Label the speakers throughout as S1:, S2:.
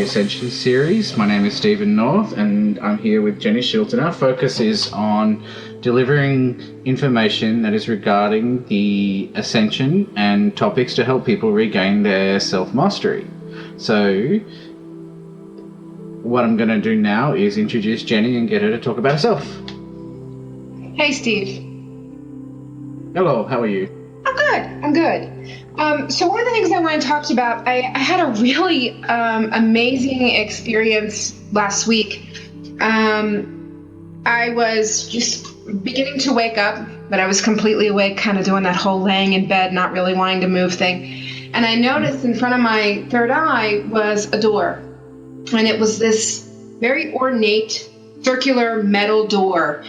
S1: the Ascension Series. My name is Stephen North, and I'm here with Jenny Schiltz, and our focus is on delivering information that is regarding the Ascension and topics to help people regain their self-mastery. So, what I'm going to do now is introduce Jenny and get her to talk about herself.
S2: Hey, Steve.
S1: Hello, how are you?
S2: I'm good. So one of the things I want to talk to you about, I had a really amazing experience last week. I was just beginning to wake up, but I was completely awake, kind of doing that whole laying in bed, not really wanting to move thing. And I noticed in front of my third eye was a door. And it was this very ornate, circular metal door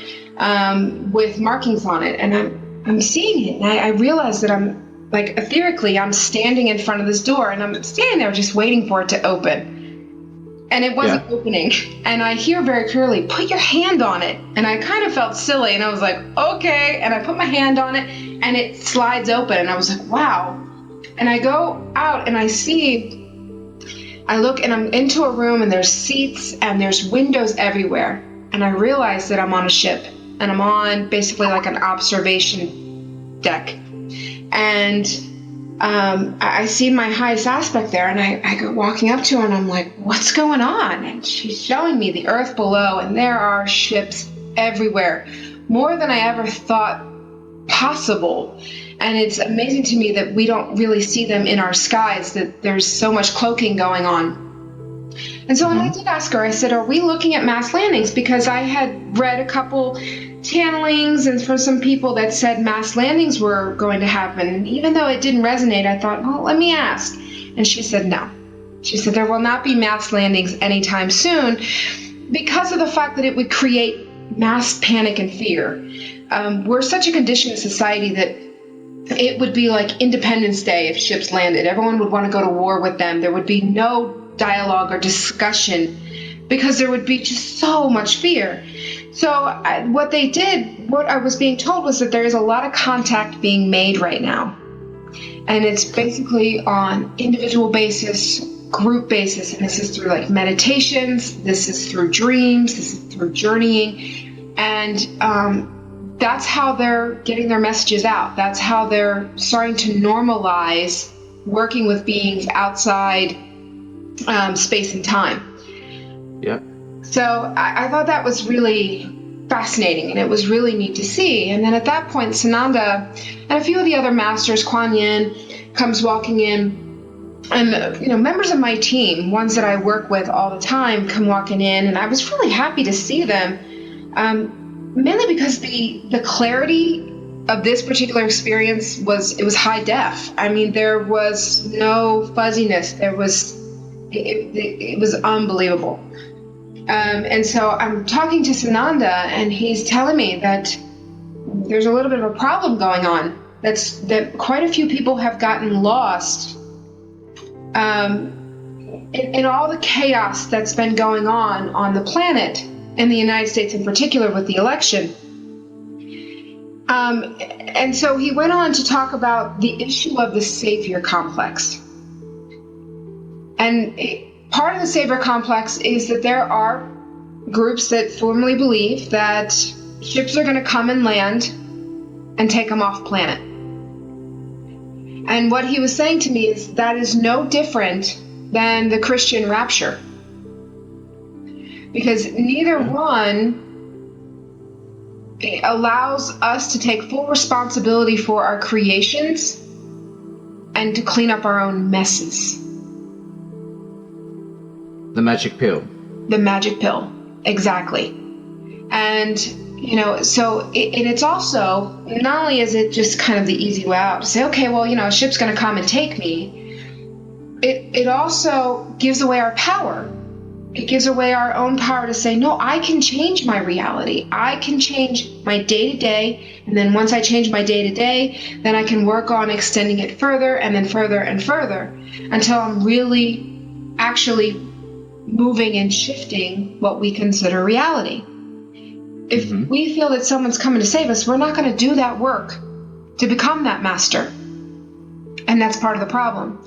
S2: with markings on it. And I'm seeing it, and I realize that I'm, like, etherically, I'm standing in front of this door, and I'm standing there just waiting for it to open. And it wasn't opening. And I hear very clearly, put your hand on it. And I kind of felt silly, and I was like, okay. And I put my hand on it, and it slides open. And I was like, wow. And I go out, and I look, and I'm into a room, and there's seats, and there's windows everywhere. And I realize that I'm on a ship. And I'm on basically like an observation deck. And I see my highest aspect there, and I go walking up to her, and I'm like, what's going on? And she's showing me the earth below, and there are ships everywhere, more than I ever thought possible. And it's amazing to me that we don't really see them in our skies, that there's so much cloaking going on. And so when I did ask her, I said, are we looking at mass landings? Because I had read a couple channelings and for some people that said mass landings were going to happen. And even though it didn't resonate, I thought, well, let me ask. And she said, no. She said, there will not be mass landings anytime soon because of the fact that it would create mass panic and fear. We're such a conditioned society that it would be like Independence Day if ships landed. Everyone would want to go to war with them. There would be no dialogue or discussion because there would be just so much fear. So what I was being told was that there is a lot of contact being made right now. And it's basically on individual basis, group basis. And this is through like meditations. This is through dreams. This is through journeying. And that's how they're getting their messages out. That's how they're starting to normalize working with beings outside space and time.
S1: Yeah.
S2: So I thought that was really fascinating, and it was really neat to see. And then at that point, Sananda and a few of the other masters, Kuan Yin, comes walking in, and members of my team, ones that I work with all the time, come walking in, and I was really happy to see them, mainly because the clarity of this particular experience was high def. I mean, there was no fuzziness. It was unbelievable. And so I'm talking to Sananda, and he's telling me that there's a little bit of a problem going on. That quite a few people have gotten lost in all the chaos that's been going on the planet, in the United States in particular with the election. And so he went on to talk about the issue of the savior complex. And part of the savior complex is that there are groups that firmly believe that ships are going to come and land and take them off planet. And what he was saying to me is that is no different than the Christian rapture. Because neither one allows us to take full responsibility for our creations and to clean up our own messes.
S1: The magic pill. The
S2: magic pill, exactly. And, so it's also, not only is it just kind of the easy way out to say, okay, well, a ship's going to come and take me, it also gives away our power. It gives away our own power to say, no, I can change my reality. I can change my day-to-day. And then once I change my day-to-day, then I can work on extending it further and then further and further until I'm really actually moving and shifting what we consider reality. If we feel that someone's coming to save us, we're not going to do that work to become that master. And that's part of the problem.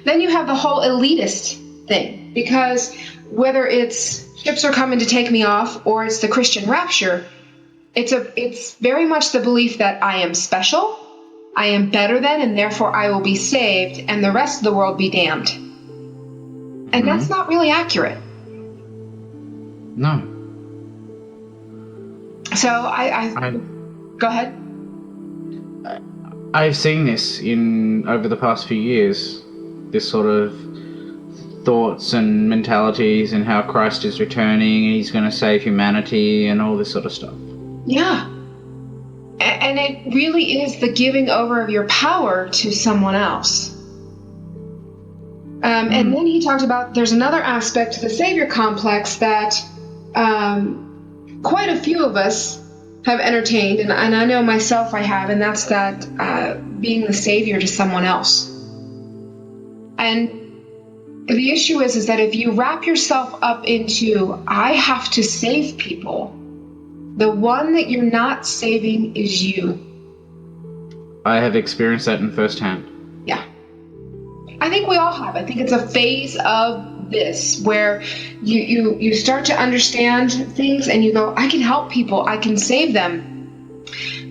S2: Then you have the whole elitist thing, because whether it's ships are coming to take me off or it's the Christian rapture, it's very much the belief that I am special, I am better than, and therefore I will be saved, and the rest of the world be damned. And that's not really accurate.
S1: No.
S2: So I go ahead.
S1: I've seen this over the past few years, this sort of thoughts and mentalities and how Christ is returning and he's going to save humanity and all this sort of stuff.
S2: Yeah. And it really is the giving over of your power to someone else. And then he talked about there's another aspect to the Savior complex that quite a few of us have entertained, and I know myself I have, and that's that being the Savior to someone else. And the issue is that if you wrap yourself up into, I have to save people, the one that you're not saving is you.
S1: I have experienced that in firsthand.
S2: Yeah. I think we all have. I think it's a phase of this where you start to understand things and you go, I can help people, I can save them.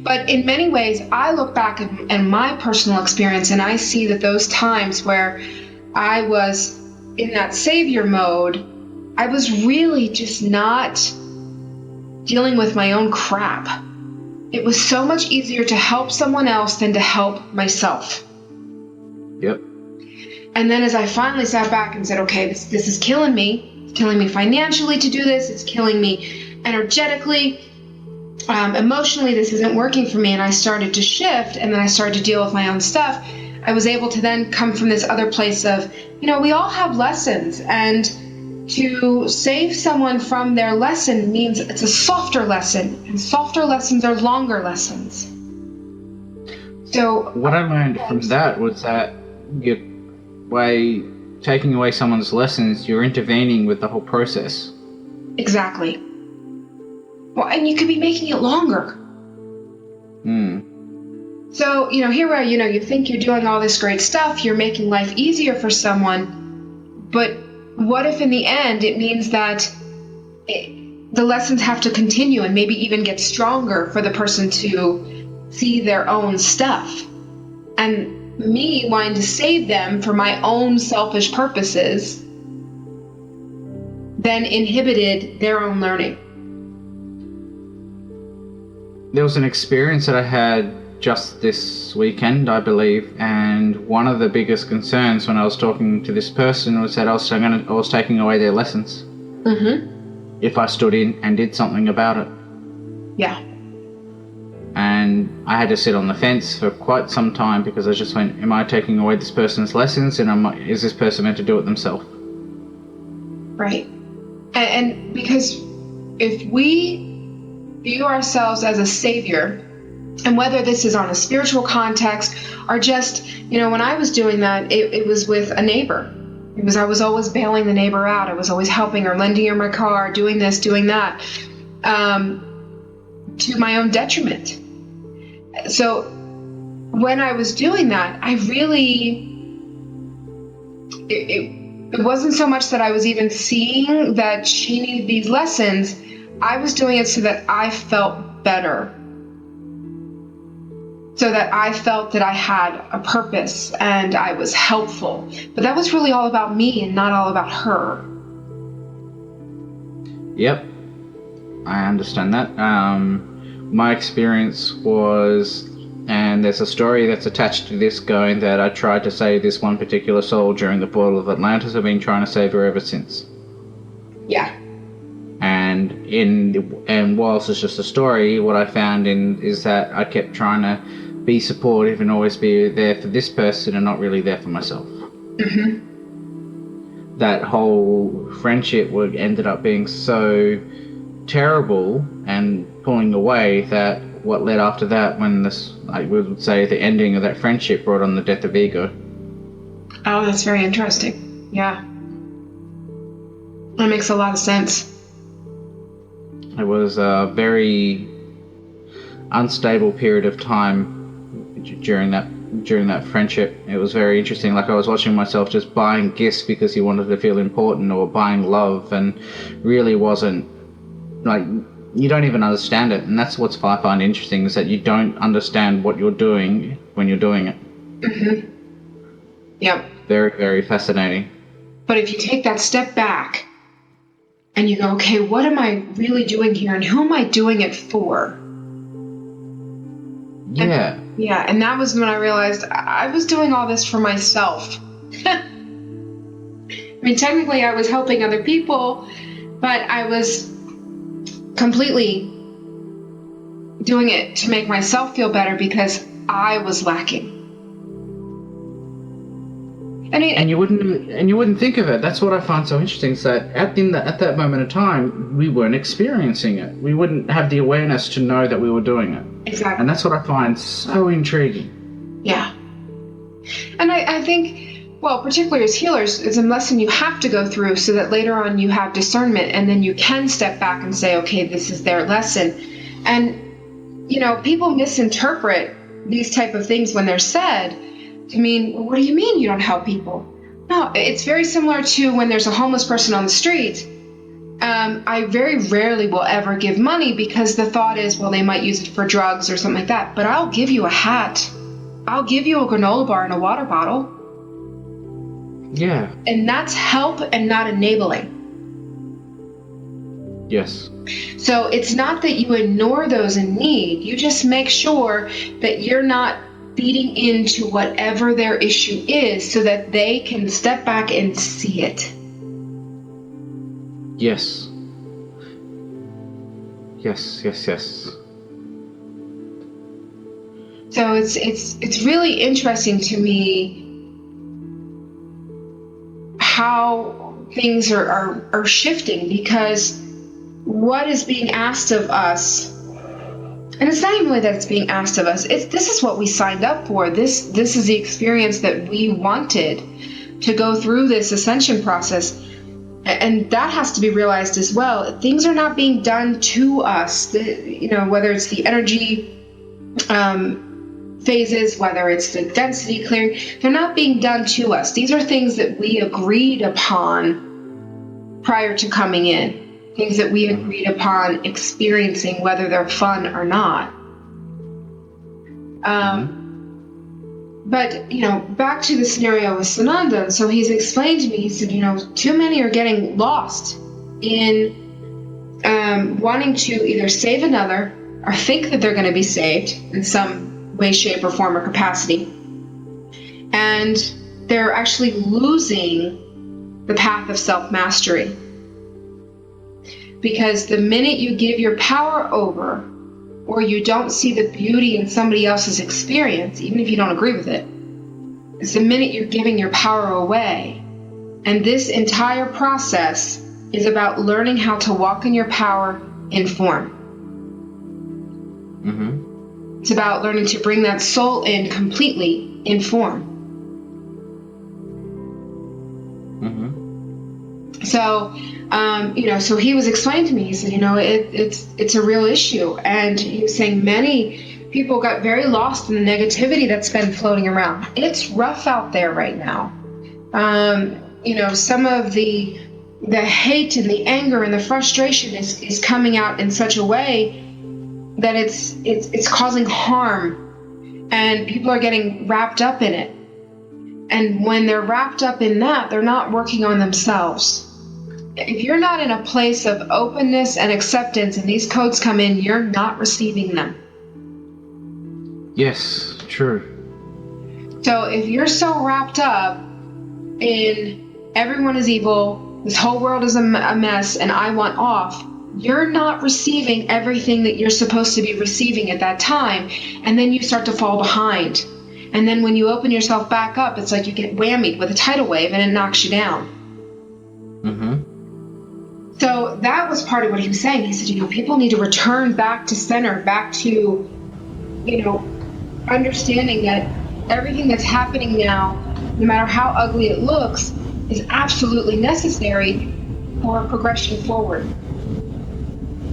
S2: But in many ways, I look back at my personal experience and I see that those times where I was in that savior mode, I was really just not dealing with my own crap. It was so much easier to help someone else than to help myself.
S1: Yep.
S2: And then as I finally sat back and said, okay, this is killing me. It's killing me financially to do this. It's killing me energetically. Emotionally, this isn't working for me. And I started to shift, and then I started to deal with my own stuff. I was able to then come from this other place of, we all have lessons, and to save someone from their lesson means it's a softer lesson, and softer lessons are longer lessons. So
S1: what I learned from that was that by taking away someone's lessons, you're intervening with the whole process.
S2: Exactly. Well, and you could be making it longer. So, here where, you think you're doing all this great stuff, you're making life easier for someone, but what if in the end it means that the lessons have to continue and maybe even get stronger for the person to see their own stuff? And me wanting to save them for my own selfish purposes then inhibited their own learning.
S1: There was an experience that I had just this weekend, I believe, and one of the biggest concerns when I was talking to this person was that I was taking away their lessons. If I stood in and did something about it.
S2: Yeah.
S1: And I had to sit on the fence for quite some time because I just went, am I taking away this person's lessons, and is this person meant to do it themselves?
S2: Right. And because if we view ourselves as a savior, and whether this is on a spiritual context or just, when I was doing that, it was with a neighbor. I was always bailing the neighbor out. I was always helping her, lending her my car, doing this, doing that, to my own detriment. So when I was doing that, I really, it wasn't so much that I was even seeing that she needed these lessons. I was doing it so that I felt better. So that I felt that I had a purpose and I was helpful. But that was really all about me and not all about her.
S1: Yep. I understand that. My experience was, and there's a story that's attached to this going that I tried to save this one particular soul during the portal of Atlantis. I've been trying to save her ever since.
S2: Yeah.
S1: And whilst it's just a story, what I found is that I kept trying to be supportive and always be there for this person and not really there for myself. That whole friendship ended up being so terrible and pulling away that what led after that, when I would say the ending of that friendship, brought on the death of ego.
S2: Oh, that's very interesting. Yeah. That makes a lot of sense.
S1: It was a very unstable period of time during that during that friendship. It was very interesting. Like, I was watching myself just buying gifts because he wanted to feel important, or buying love, and really wasn't, like, you don't even understand it. And that's what I find interesting, is that you don't understand what you're doing when you're doing it.
S2: Mm-hmm. Yep.
S1: Very, very fascinating.
S2: But if you take that step back and you go, okay, what am I really doing here, and who am I doing it for?
S1: Yeah.
S2: And that was when I realized I was doing all this for myself. I mean, technically I was helping other people, but I was completely doing it to make myself feel better because I was lacking. I mean,
S1: and you wouldn't think of it. That's what I find so interesting, is that at that moment of time, we weren't experiencing it. We wouldn't have the awareness to know that we were doing it.
S2: Exactly.
S1: And that's what I find so intriguing.
S2: Yeah. And I think, well, particularly as healers, it's a lesson you have to go through so that later on you have discernment, and then you can step back and say, okay, this is their lesson. And, people misinterpret these type of things when they're said to mean, well, what do you mean you don't help people? No, it's very similar to when there's a homeless person on the street. I very rarely will ever give money because the thought is, well, they might use it for drugs or something like that. But I'll give you a hat. I'll give you a granola bar and a water bottle.
S1: Yeah.
S2: And that's help and not enabling.
S1: Yes.
S2: So it's not that you ignore those in need. You just make sure that you're not feeding into whatever their issue is so that they can step back and see it.
S1: Yes. Yes.
S2: So it's really interesting to me how things are shifting, because what is being asked of us, and it's not even really that it's being asked of us, this is what we signed up for. This is the experience that we wanted, to go through this ascension process. And that has to be realized as well. Things are not being done to us, whether it's the energy phases, whether it's the density clearing, they're not being done to us. These are things that we agreed upon prior to coming in, things that we agreed upon experiencing, whether they're fun or not. But, back to the scenario with Sananda. So he's explained to me, he said, too many are getting lost in wanting to either save another or think that they're going to be saved in some way, shape, or form or capacity. And they're actually losing the path of self-mastery. Because the minute you give your power over, or you don't see the beauty in somebody else's experience, even if you don't agree with it, it's the minute you're giving your power away. And this entire process is about learning how to walk in your power in form.
S1: Mm-hmm.
S2: It's about learning to bring that soul in completely in form.
S1: Mm-hmm.
S2: So, so he was explaining to me, he said, it's a real issue. And he was saying many people got very lost in the negativity that's been floating around. It's rough out there right now. Some of the hate and the anger and the frustration is coming out in such a way that it's causing harm, and people are getting wrapped up in it. And when they're wrapped up in that, they're not working on themselves. If you're not in a place of openness and acceptance and these codes come in, you're not receiving them.
S1: Yes, true.
S2: So if you're so wrapped up in everyone is evil, this whole world is a mess, and I want off, you're not receiving everything that you're supposed to be receiving at that time. And then you start to fall behind. And then when you open yourself back up, it's like you get whammied with a tidal wave and it knocks you down.
S1: Mm-hmm.
S2: So that was part of what he was saying. He said, people need to return back to center, back to, understanding that everything that's happening now, no matter how ugly it looks, is absolutely necessary for progression forward.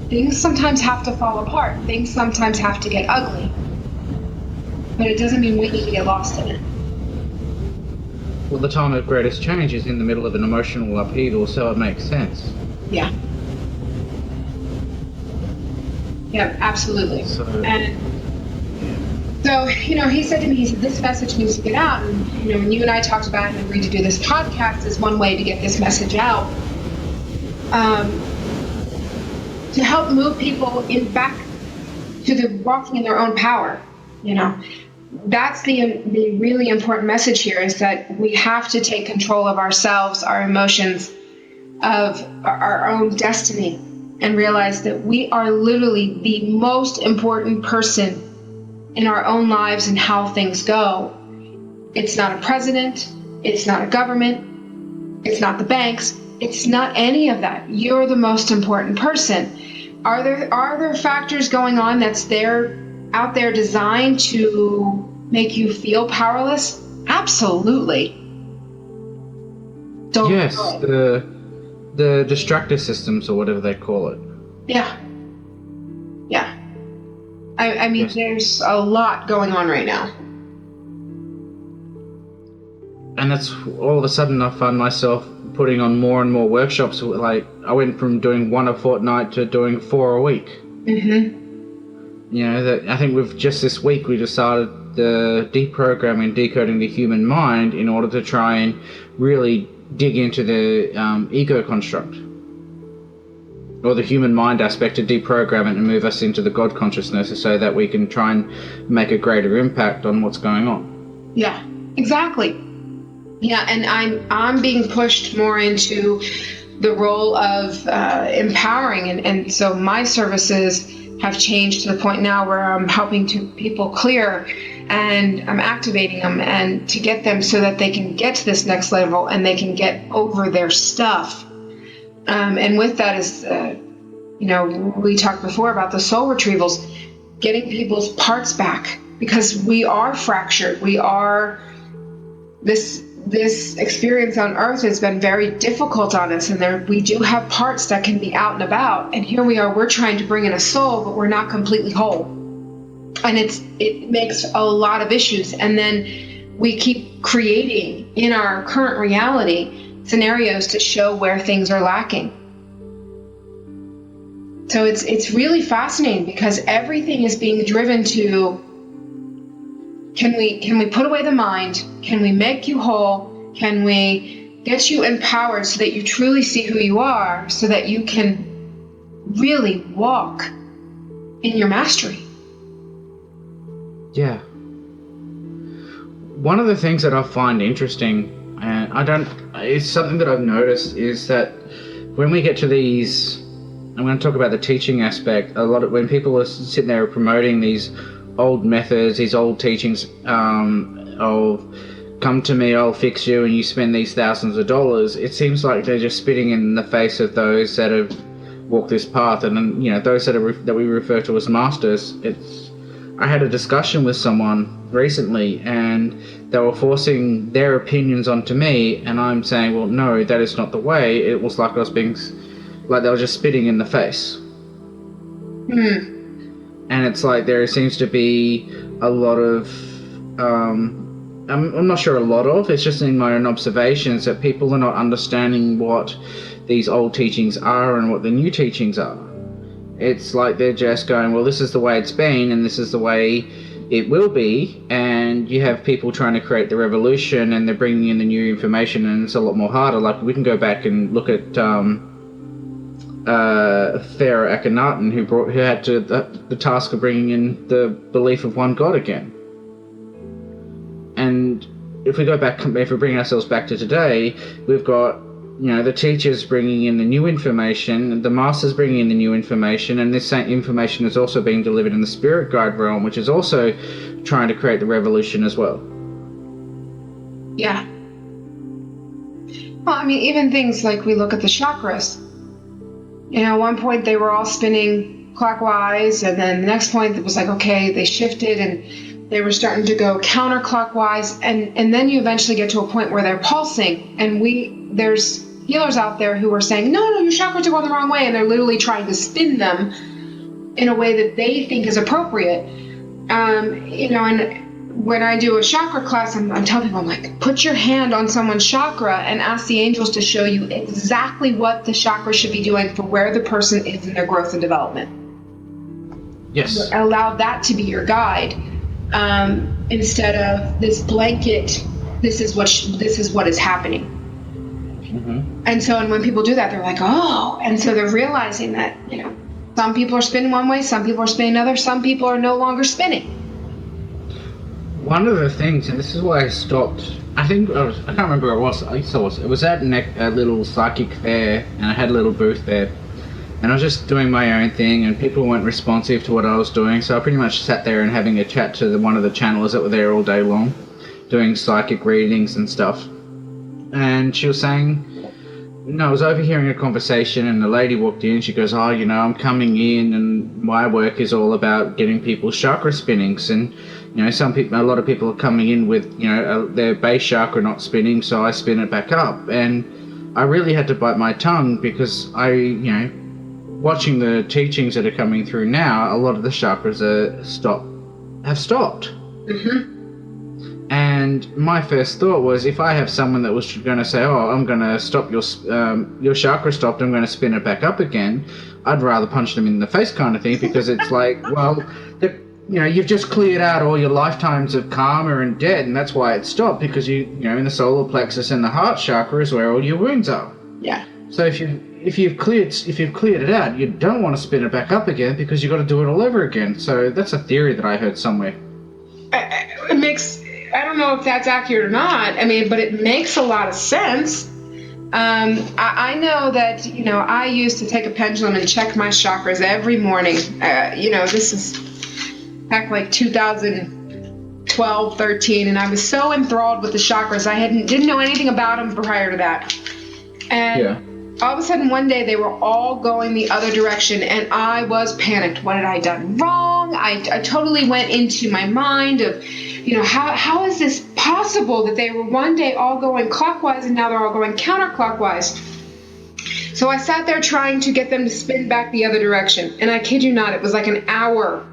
S2: Things sometimes have to fall apart. Things sometimes have to get ugly. but it doesn't mean we need to get lost in it.
S1: Well, the time of greatest change is in the middle of an emotional upheaval, so it makes sense.
S2: Yeah. Yeah, absolutely. So he said to me, he said, this message needs to get out. And, when you and I talked about it and agreed to do this podcast is one way to get this message out. To help move people back to the walking in their own power, That's the really important message here, is that we have to take control of ourselves, our emotions, of our own destiny, and realize that we are literally the most important person in our own lives and how things go. It's not a president, it's not a government, it's not the banks, it's not any of that. You're the most important person. Are there factors going on out there designed to make you feel powerless? Absolutely.
S1: Yes, the distractor systems, or whatever they call it.
S2: Yeah. I mean, yes. There's a lot going on right now.
S1: And that's all of a sudden I find myself putting on more and more workshops. Like, I went from doing 1 a fortnight to doing 4 a week. Mm-hmm. I think this week we just started the deprogramming, decoding the human mind in order to try and really dig into the ego construct, or the human mind aspect, to deprogram it and move us into the God consciousness, so that we can try and make a greater impact on what's going on.
S2: Yeah, exactly. Yeah, and I'm being pushed more into the role of empowering, and so my services have changed to the point now where I'm helping people clear, and I'm activating them and to get them so that they can get to this next level and they can get over their stuff. And with that is, we talked before about the soul retrievals, getting people's parts back, because we are fractured. We are, this experience on Earth has been very difficult on us, and we do have parts that can be out and about. And here we are, we're trying to bring in a soul, but we're not completely whole. And it makes a lot of issues. And then we keep creating in our current reality scenarios to show where things are lacking. So it's really fascinating, because everything is being driven to, can we put away the mind? Can we make you whole? Can we get you empowered so that you truly see who you are, so that you can really walk in your mastery?
S1: Yeah. One of the things that I find interesting, and it's something that I've noticed, is that when we get to these, I'm going to talk about the teaching aspect, when people are sitting there promoting these old methods, these old teachings of come to me, I'll fix you, and you spend these thousands of dollars, it seems like they're just spitting in the face of those that have walked this path, and then, those that we refer to as masters. I had a discussion with someone recently, and they were forcing their opinions onto me, and I'm saying, well, no, that is not the way. It was like they were just spitting in the face. And it's like there seems to be a lot of, I'm not sure a lot of, it's just in my own observations that people are not understanding what these old teachings are and what the new teachings are. It's like they're just going, well, this is the way it's been and this is the way it will be, and you have people trying to create the revolution and they're bringing in the new information, and it's a lot more harder. Like, we can go back and look at Pharaoh Akhenaten, who had the task of bringing in the belief of one God again. And if we bring ourselves back to today, we've got the teachers bringing in the new information, the masters bringing in the new information, and this same information is also being delivered in the spirit guide realm, which is also trying to create the revolution as well.
S2: Yeah. Well, I mean, even things like, we look at the chakras. At one point they were all spinning clockwise, and then the next point it was like, okay, they shifted and they were starting to go counterclockwise, and then you eventually get to a point where they're pulsing, and there's healers out there who are saying, no, your chakras are going the wrong way, and they're literally trying to spin them in a way that they think is appropriate. And when I do a chakra class, I'm telling people, I'm like, put your hand on someone's chakra and ask the angels to show you exactly what the chakra should be doing for where the person is in their growth and development.
S1: Yes.
S2: Allow that to be your guide, instead of this blanket. This is what is happening.
S1: Mm-hmm.
S2: And so, and when people do that, they're like, oh, and so they're realizing that, some people are spinning one way, some people are spinning another, some people are no longer spinning.
S1: One of the things, and this is why I stopped, I can't remember where it was. It was at a little psychic fair, and I had a little booth there. And I was just doing my own thing, and people weren't responsive to what I was doing, so I pretty much sat there and having a chat to one of the channelers that were there all day long, doing psychic readings and stuff. And she was saying, I was overhearing a conversation, and the lady walked in. She goes, I'm coming in, and my work is all about getting people's chakra spinnings. And a lot of people are coming in with their base chakra not spinning, so I spin it back up. And I really had to bite my tongue, because watching the teachings that are coming through now, a lot of the chakras have stopped.
S2: Mm-hmm.
S1: And my first thought was, if I have someone that was going to say, I'm going to stop your chakra stopped, I'm going to spin it back up again, I'd rather punch them in the face kind of thing, because it's like, well, you've just cleared out all your lifetimes of karma and debt, and that's why it stopped, because in the solar plexus and the heart chakra is where all your wounds are.
S2: Yeah.
S1: So if you've cleared it out, you don't want to spin it back up again, because you've got to do it all over again. So that's a theory that I heard somewhere.
S2: It makes, I don't know if that's accurate or not. But it makes a lot of sense. I know that, I used to take a pendulum and check my chakras every morning. This is back like 2012, 13, and I was so enthralled with the chakras. I didn't know anything about them prior to that. And all of a sudden one day they were all going the other direction, and I was panicked. What had I done wrong? I totally went into my mind of, how is this possible that they were one day all going clockwise and now they're all going counterclockwise? So I sat there trying to get them to spin back the other direction, and I kid you not, it was like an hour.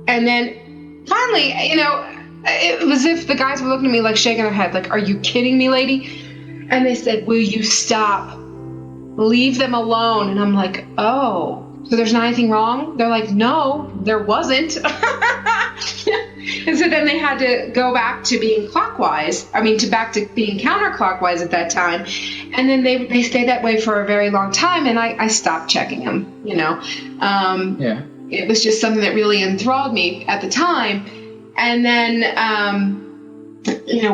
S2: And then finally, it was as if the guys were looking at me like shaking their head, like, are you kidding me, lady? And they said, will you stop? Leave them alone. And I'm like, oh, so there's not anything wrong? They're like, no, there wasn't. And so then they had to go back to being clockwise. Back to being counterclockwise at that time. And then they stayed that way for a very long time, and I stopped checking them, It was just something that really enthralled me at the time. And then,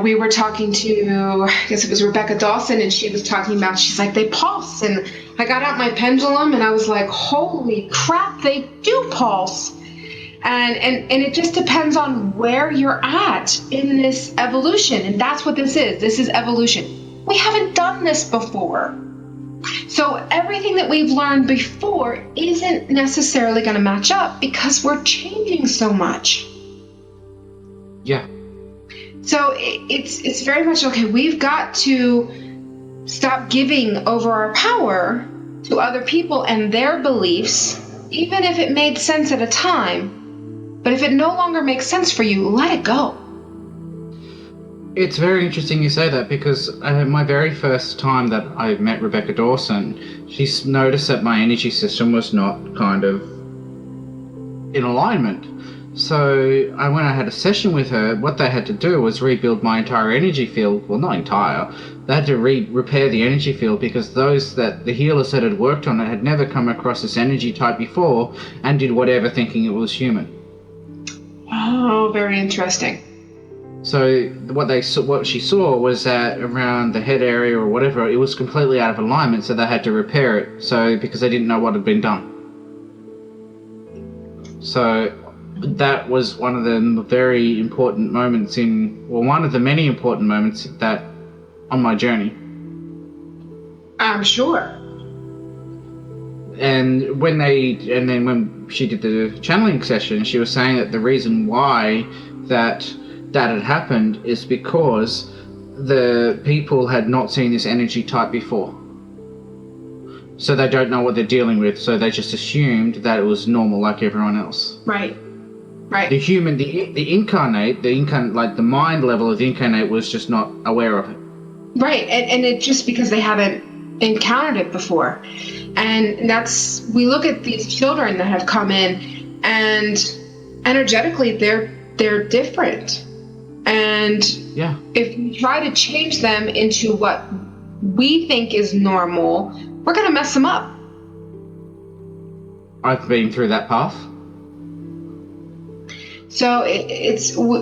S2: we were talking to, I guess it was Rebecca Dawson, and she was talking about, she's like, they pulse. And I got out my pendulum, and I was like, holy crap, they do pulse. And it just depends on where you're at in this evolution. And that's what this is. This is evolution. We haven't done this before. So everything that we've learned before isn't necessarily going to match up, because we're changing so much.
S1: Yeah.
S2: So it's very much, okay, we've got to stop giving over our power to other people and their beliefs, even if it made sense at a time. But if it no longer makes sense for you, let it go.
S1: It's very interesting you say that, because my very first time that I met Rebecca Dawson, she noticed that my energy system was not kind of in alignment. So when I had a session with her, what they had to do was rebuild my entire energy field. Well, not entire. They had to repair the energy field, because those that the healers that had worked on it had never come across this energy type before, and did whatever thinking it was human.
S2: Oh, very interesting.
S1: So what she saw was that around the head area or whatever, it was completely out of alignment, so they had to repair it. So because they didn't know what had been done. So that was one of the very important moments one of the many important moments that on my journey.
S2: I'm sure.
S1: And when she did the channeling session, she was saying that the reason why that had happened is because the people had not seen this energy type before. So they don't know what they're dealing with, so they just assumed that it was normal like everyone else.
S2: Right. Right.
S1: The incarnate, like the mind level of the incarnate was just not aware of it.
S2: Right, and it just because they haven't encountered it before. And we look at these children that have come in, and energetically they're different. And
S1: yeah,
S2: if we try to change them into what we think is normal, we're going to mess them up.
S1: I've been through that path.
S2: So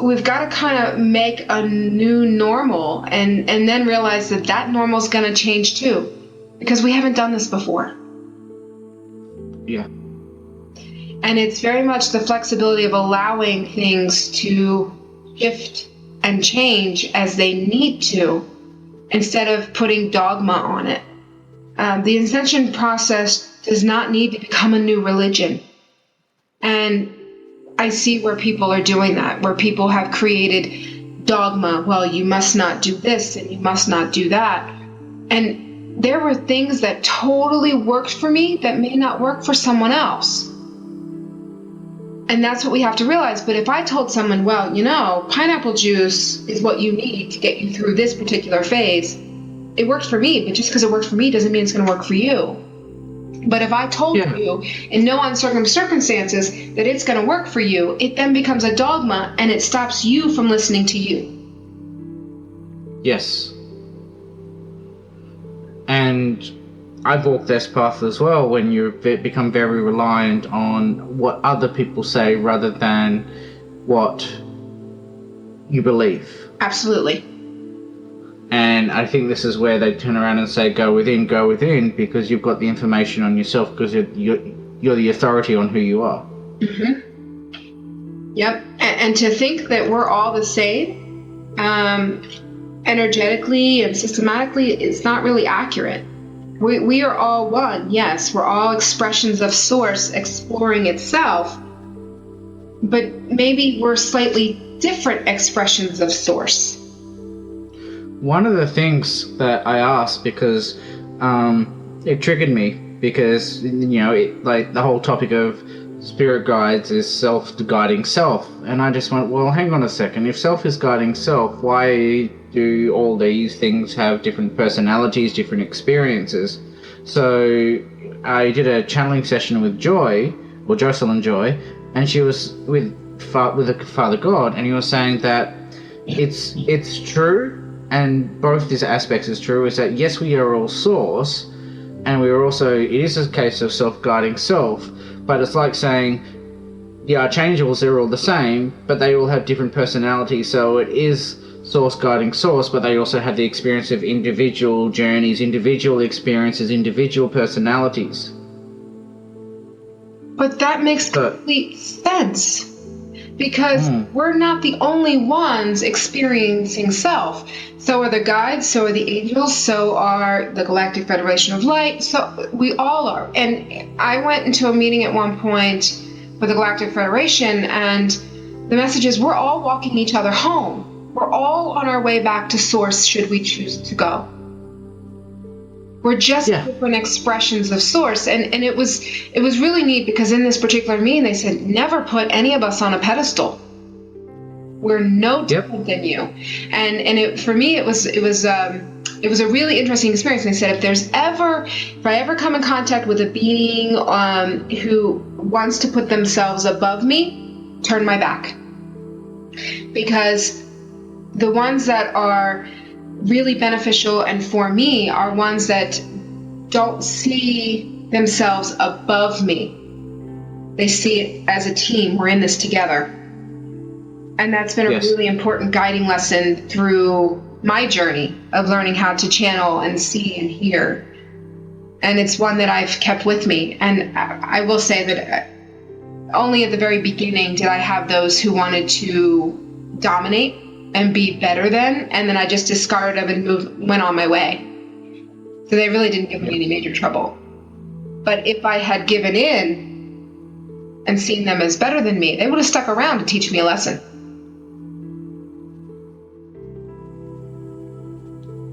S2: we've got to kind of make a new normal, and then realize that normal is going to change too, because we haven't done this before.
S1: Yeah.
S2: And it's very much the flexibility of allowing things to shift and change as they need to, instead of putting dogma on it. The ascension process does not need to become a new religion. And I see where people are doing that, where people have created dogma. Well, you must not do this and you must not do that. And there were things that totally worked for me that may not work for someone else. And that's what we have to realize. But if I told someone, well, pineapple juice is what you need to get you through this particular phase, it worked for me, but just because it worked for me doesn't mean it's going to work for you. But if I told you in no uncertain circumstances that it's going to work for you, it then becomes a dogma, and it stops you from listening to you.
S1: Yes. And I've walked this path as well, when you become very reliant on what other people say rather than what you believe.
S2: Absolutely.
S1: And I think this is where they turn around and say, go within, because you've got the information on yourself, because you're the authority on who you are.
S2: Mm-hmm. Yep. And to think that we're all the same, energetically and systematically, it's not really accurate. We are all one. Yes, we're all expressions of Source exploring itself, but maybe we're slightly different expressions of Source.
S1: One of the things that I asked, because it triggered me, because like the whole topic of spirit guides is self-guiding self, and I just went, well, hang on a second. If self is guiding self, why do all these things have different personalities, different experiences? So I did a channeling session with Joy, or Jocelyn Joy, and she was with the Father God, and he was saying that it's true. And both these aspects is true, is that yes, we are all Source, and we are also, it is a case of self-guiding self, but it's like saying the Archangels are all the same, but they all have different personalities, so it is Source guiding Source, but they also have the experience of individual journeys, individual experiences, individual personalities.
S2: But that makes complete sense. Because we're not the only ones experiencing self. So are the guides, so are the angels, so are the Galactic Federation of Light. So we all are. And I went into a meeting at one point with the Galactic Federation, and the message is we're all walking each other home. We're all on our way back to Source should we choose to go. We're just different expressions of Source. And it was really neat, because in this particular meeting they said, never put any of us on a pedestal. We're no different than you. And for me it was a really interesting experience. And they said, if I ever come in contact with a being who wants to put themselves above me, turn my back. Because the ones that are really beneficial and for me are ones that don't see themselves above me. They see it as a team. We're in this together. And that's been a really important guiding lesson through my journey of learning how to channel and see and hear. And it's one that I've kept with me. And I will say that only at the very beginning did I have those who wanted to dominate and be better than, and then I just discarded them and went on my way. So they really didn't give me any major trouble. But if I had given in and seen them as better than me, they would have stuck around to teach me a lesson.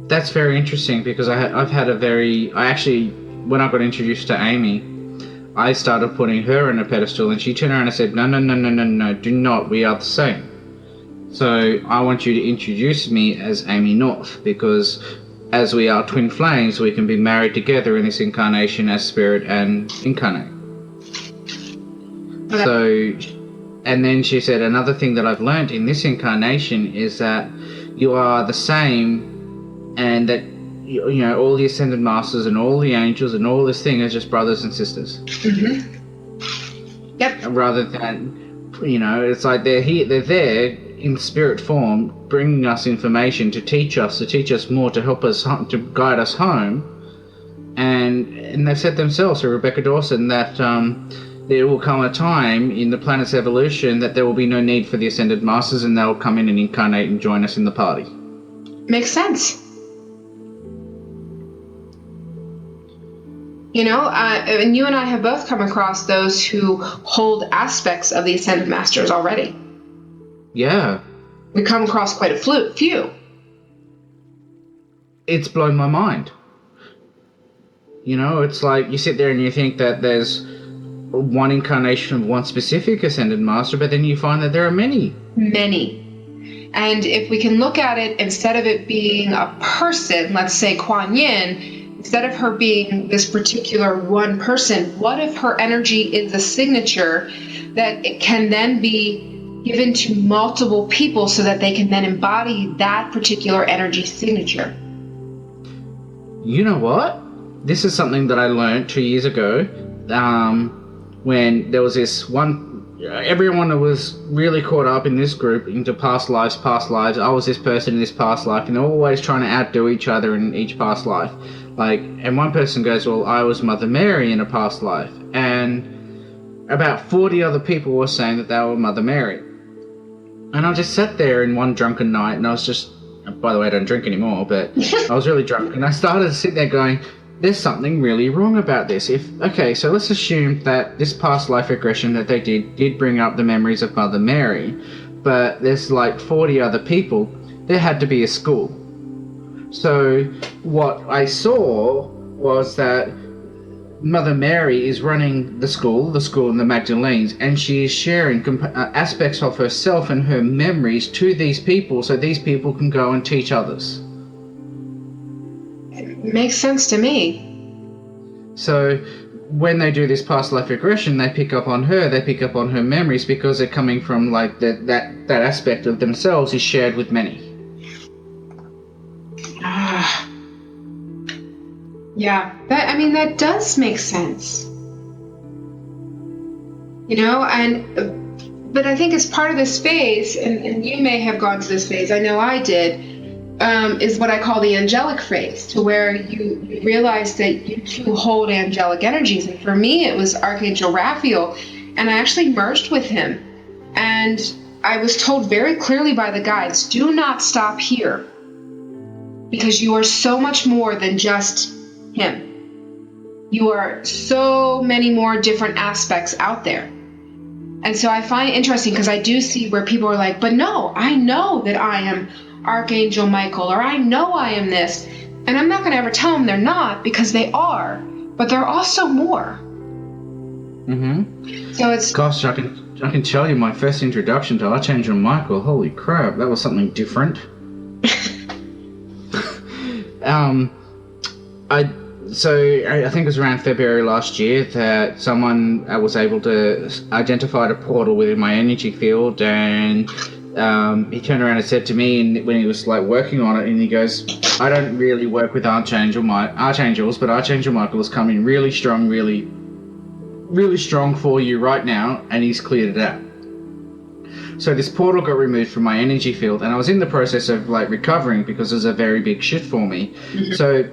S1: That's very interesting, because I've had I actually, when I got introduced to Amy, I started putting her on a pedestal, and she turned around and said, no, do not, we are the same. So I want you to introduce me as Amy North, because as we are twin flames, we can be married together in this incarnation as spirit and incarnate. Okay. So, and then she said, another thing that I've learned in this incarnation is that you are the same, and that, you know, all the Ascended Masters and all the angels and all this thing are just brothers and sisters.
S2: Mm-hmm. Yep.
S1: Rather than, you know, it's like they're there in spirit form, bringing us information to teach us more, to help us, to guide us home. And they've said themselves, so Rebecca Dawson, that there will come a time in the planet's evolution that there will be no need for the Ascended Masters, and they'll come in and incarnate and join us in the party.
S2: Makes sense. You know, and you and I have both come across those who hold aspects of the Ascended Masters already.
S1: Yeah.
S2: We come across quite a few.
S1: It's blown my mind. You know, it's like you sit there and you think that there's one incarnation of one specific Ascended Master, but then you find that there are many.
S2: Many. And if we can look at it, instead of it being a person, let's say Kuan Yin, instead of her being this particular one person, what if her energy is a signature that it can then be given to multiple people so that they can then embody that particular energy signature?
S1: You know what? This is something that I learned 2 years ago, when there was this one, everyone was really caught up in this group into past lives. I was this person in this past life, and they're always trying to outdo each other in each past life. Like, and one person goes, well, I was Mother Mary in a past life. And about 40 other people were saying that they were Mother Mary. And I just sat there in one drunken night, and I was just, by the way, I don't drink anymore, but I was really drunk. And I started to sit there going, there's something really wrong about this. Okay, so let's assume that this past life regression that they did bring up the memories of Mother Mary, but there's like 40 other people. There had to be a school. So what I saw was that Mother Mary is running the school in the Magdalenes, and she is sharing aspects of herself and her memories to these people, so these people can go and teach others.
S2: It makes sense to me.
S1: So when they do this past life regression, they pick up on her memories, because they're coming from like that aspect of themselves is shared with many.
S2: Yeah, that does make sense. You know, but I think as part of this phase, and you may have gone to this phase, I know I did, is what I call the angelic phase, to where you realize that you too hold angelic energies. And for me, it was Archangel Raphael, and I actually merged with him. And I was told very clearly by the guides, do not stop here, because you are so much more than just him. You are so many more different aspects out there. And so I find it interesting, because I do see where people are like, but no, I know that I am Archangel Michael, or I know I am this. And I'm not going to ever tell them they're not, because they are, but they're also more.
S1: Mm-hmm.
S2: So it's...
S1: Gosh, I can tell you my first introduction to Archangel Michael, holy crap, that was something different. I think it was around February last year that someone was able to identify a portal within my energy field, and he turned around and said to me, and when he was like working on it, and he goes, I don't really work with archangels, but Archangel Michael is coming really strong, really, really strong for you right now, and he's cleared it out. So this portal got removed from my energy field, and I was in the process of like recovering, because it was a very big shift for me. Mm-hmm. So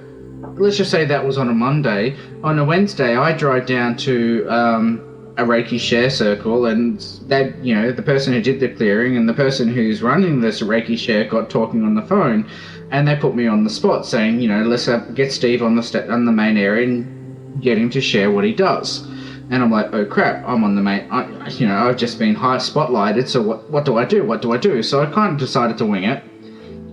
S1: let's just say that was on a Monday. On a Wednesday, I drive down to a Reiki share circle, and that, you know, the person who did the clearing and the person who's running this Reiki share got talking on the phone, and they put me on the spot, saying, you know, let's get Steve on the main area and get him to share what he does. And I'm like, oh crap, I'm on the main, I've just been high spotlighted, so what do I do? So I kind of decided to wing it,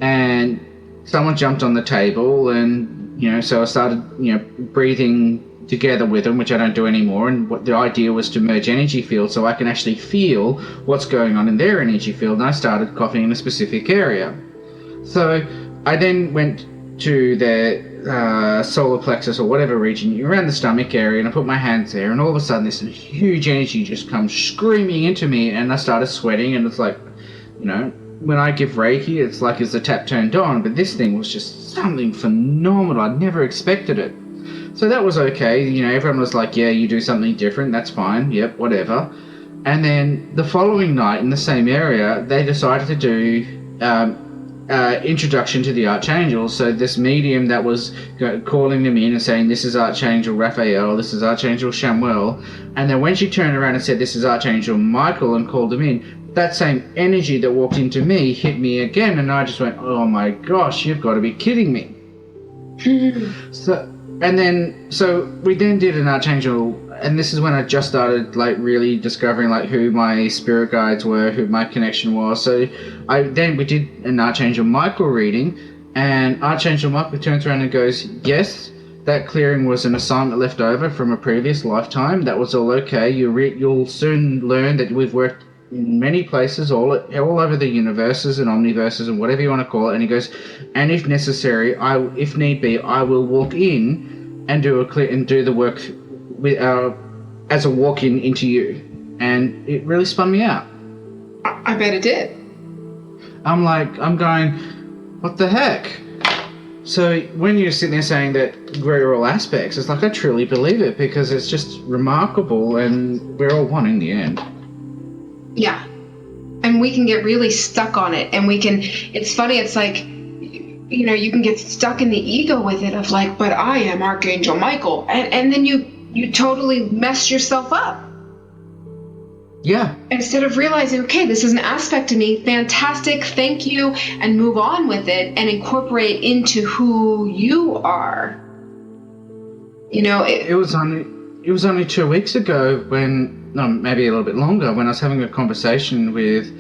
S1: and someone jumped on the table, and So I started, breathing together with them, which I don't do anymore. And what the idea was to merge energy fields so I can actually feel what's going on in their energy field. And I started coughing in a specific area. So I then went to their solar plexus or whatever region around the stomach area, and I put my hands there, and all of a sudden this huge energy just comes screaming into me, and I started sweating. And it's like, when I give Reiki, it's like the tap turned on, but this thing was just something phenomenal. I'd never expected it. So that was okay. Everyone was like, yeah, you do something different, that's fine, yep, whatever. And then the following night in the same area, they decided to do introduction to the archangels. So this medium that was calling them in and saying, this is Archangel Raphael, this is Archangel Samuel. And then when she turned around and said, this is Archangel Michael, and called them in, that same energy that walked into me hit me again. And I just went, oh my gosh, you've got to be kidding me. So we then did an archangel, and this is when I just started really discovering who my spirit guides were, who my connection was. So we did an Archangel Michael reading, and Archangel Michael turns around and goes, yes, that clearing was an assignment left over from a previous lifetime. That was all okay. You'll soon learn that we've worked in many places, all over the universes and omniverses and whatever you want to call it. And he goes, and if necessary, if need be, I will walk in and do the work with as a walk-in into you. And it really spun me out.
S2: I bet it did.
S1: I'm going, what the heck? So when you're sitting there saying that we're all aspects, it's like I truly believe it, because it's just remarkable, and we're all one in the end.
S2: Yeah. And we can get really stuck on it, and it's funny, it's like, you can get stuck in the ego with it of but I am Archangel Michael, and then you totally mess yourself up.
S1: Yeah.
S2: Instead of realizing, okay, this is an aspect of me, fantastic, thank you, and move on with it and incorporate into who you are.
S1: It was only 2 weeks ago maybe a little bit longer, when I was having a conversation with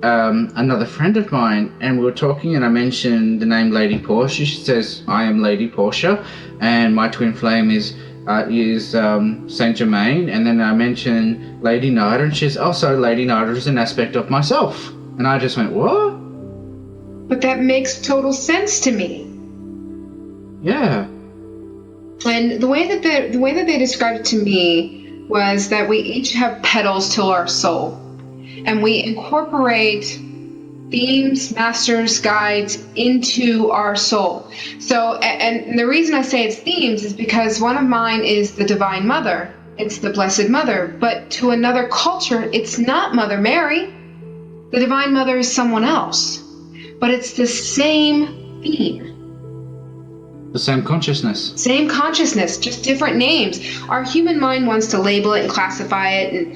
S1: another friend of mine, and we were talking, and I mentioned the name Lady Portia. She says, I am Lady Portia, and my twin flame is Saint Germain. And then I mentioned Lady Nida, and she's also Lady Nida is an aspect of myself. And I just went, what?
S2: But that makes total sense to me.
S1: Yeah.
S2: And the way that they described it to me was that we each have petals to our soul, and we incorporate themes, masters, guides into our soul. So, and the reason I say it's themes is because one of mine is the Divine Mother. It's the Blessed Mother. But to another culture, it's not Mother Mary. The Divine Mother is someone else. But it's the same theme.
S1: The same consciousness.
S2: Same consciousness, just different names. Our human mind wants to label it and classify it and,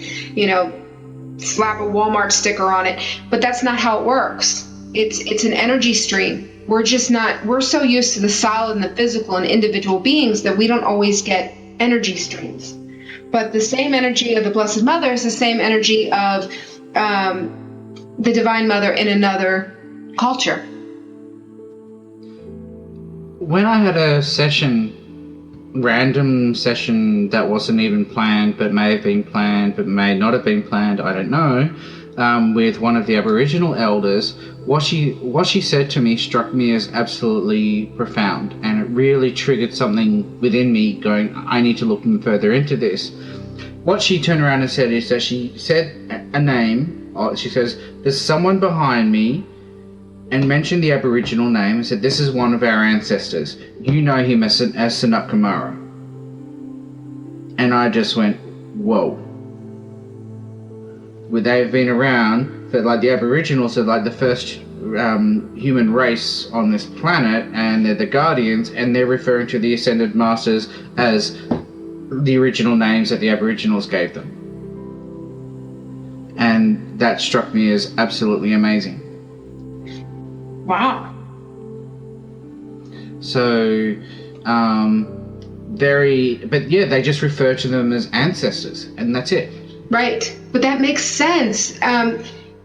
S2: slap a Walmart sticker on it. But that's not how it works. It's an energy stream. We're so used to the solid and the physical and individual beings that we don't always get energy streams. But the same energy of the Blessed Mother is the same energy of the Divine Mother in another culture.
S1: When I had a random session that wasn't even planned, but may have been planned, but may not have been planned, I don't know, with one of the Aboriginal elders, what she said to me struck me as absolutely profound, and it really triggered something within me going, I need to look further into this. What she turned around and said is that she said a name. She says, there's someone behind me, and mentioned the Aboriginal name and said, this is one of our ancestors. You know him as Sanat Kumara. And I just went, whoa. Would they have been around for the Aboriginals are the first human race on this planet, and they're the guardians, and they're referring to the Ascended Masters as the original names that the Aboriginals gave them. And that struck me as absolutely amazing.
S2: Wow.
S1: So, they just refer to them as ancestors, and that's it.
S2: Right. But that makes sense,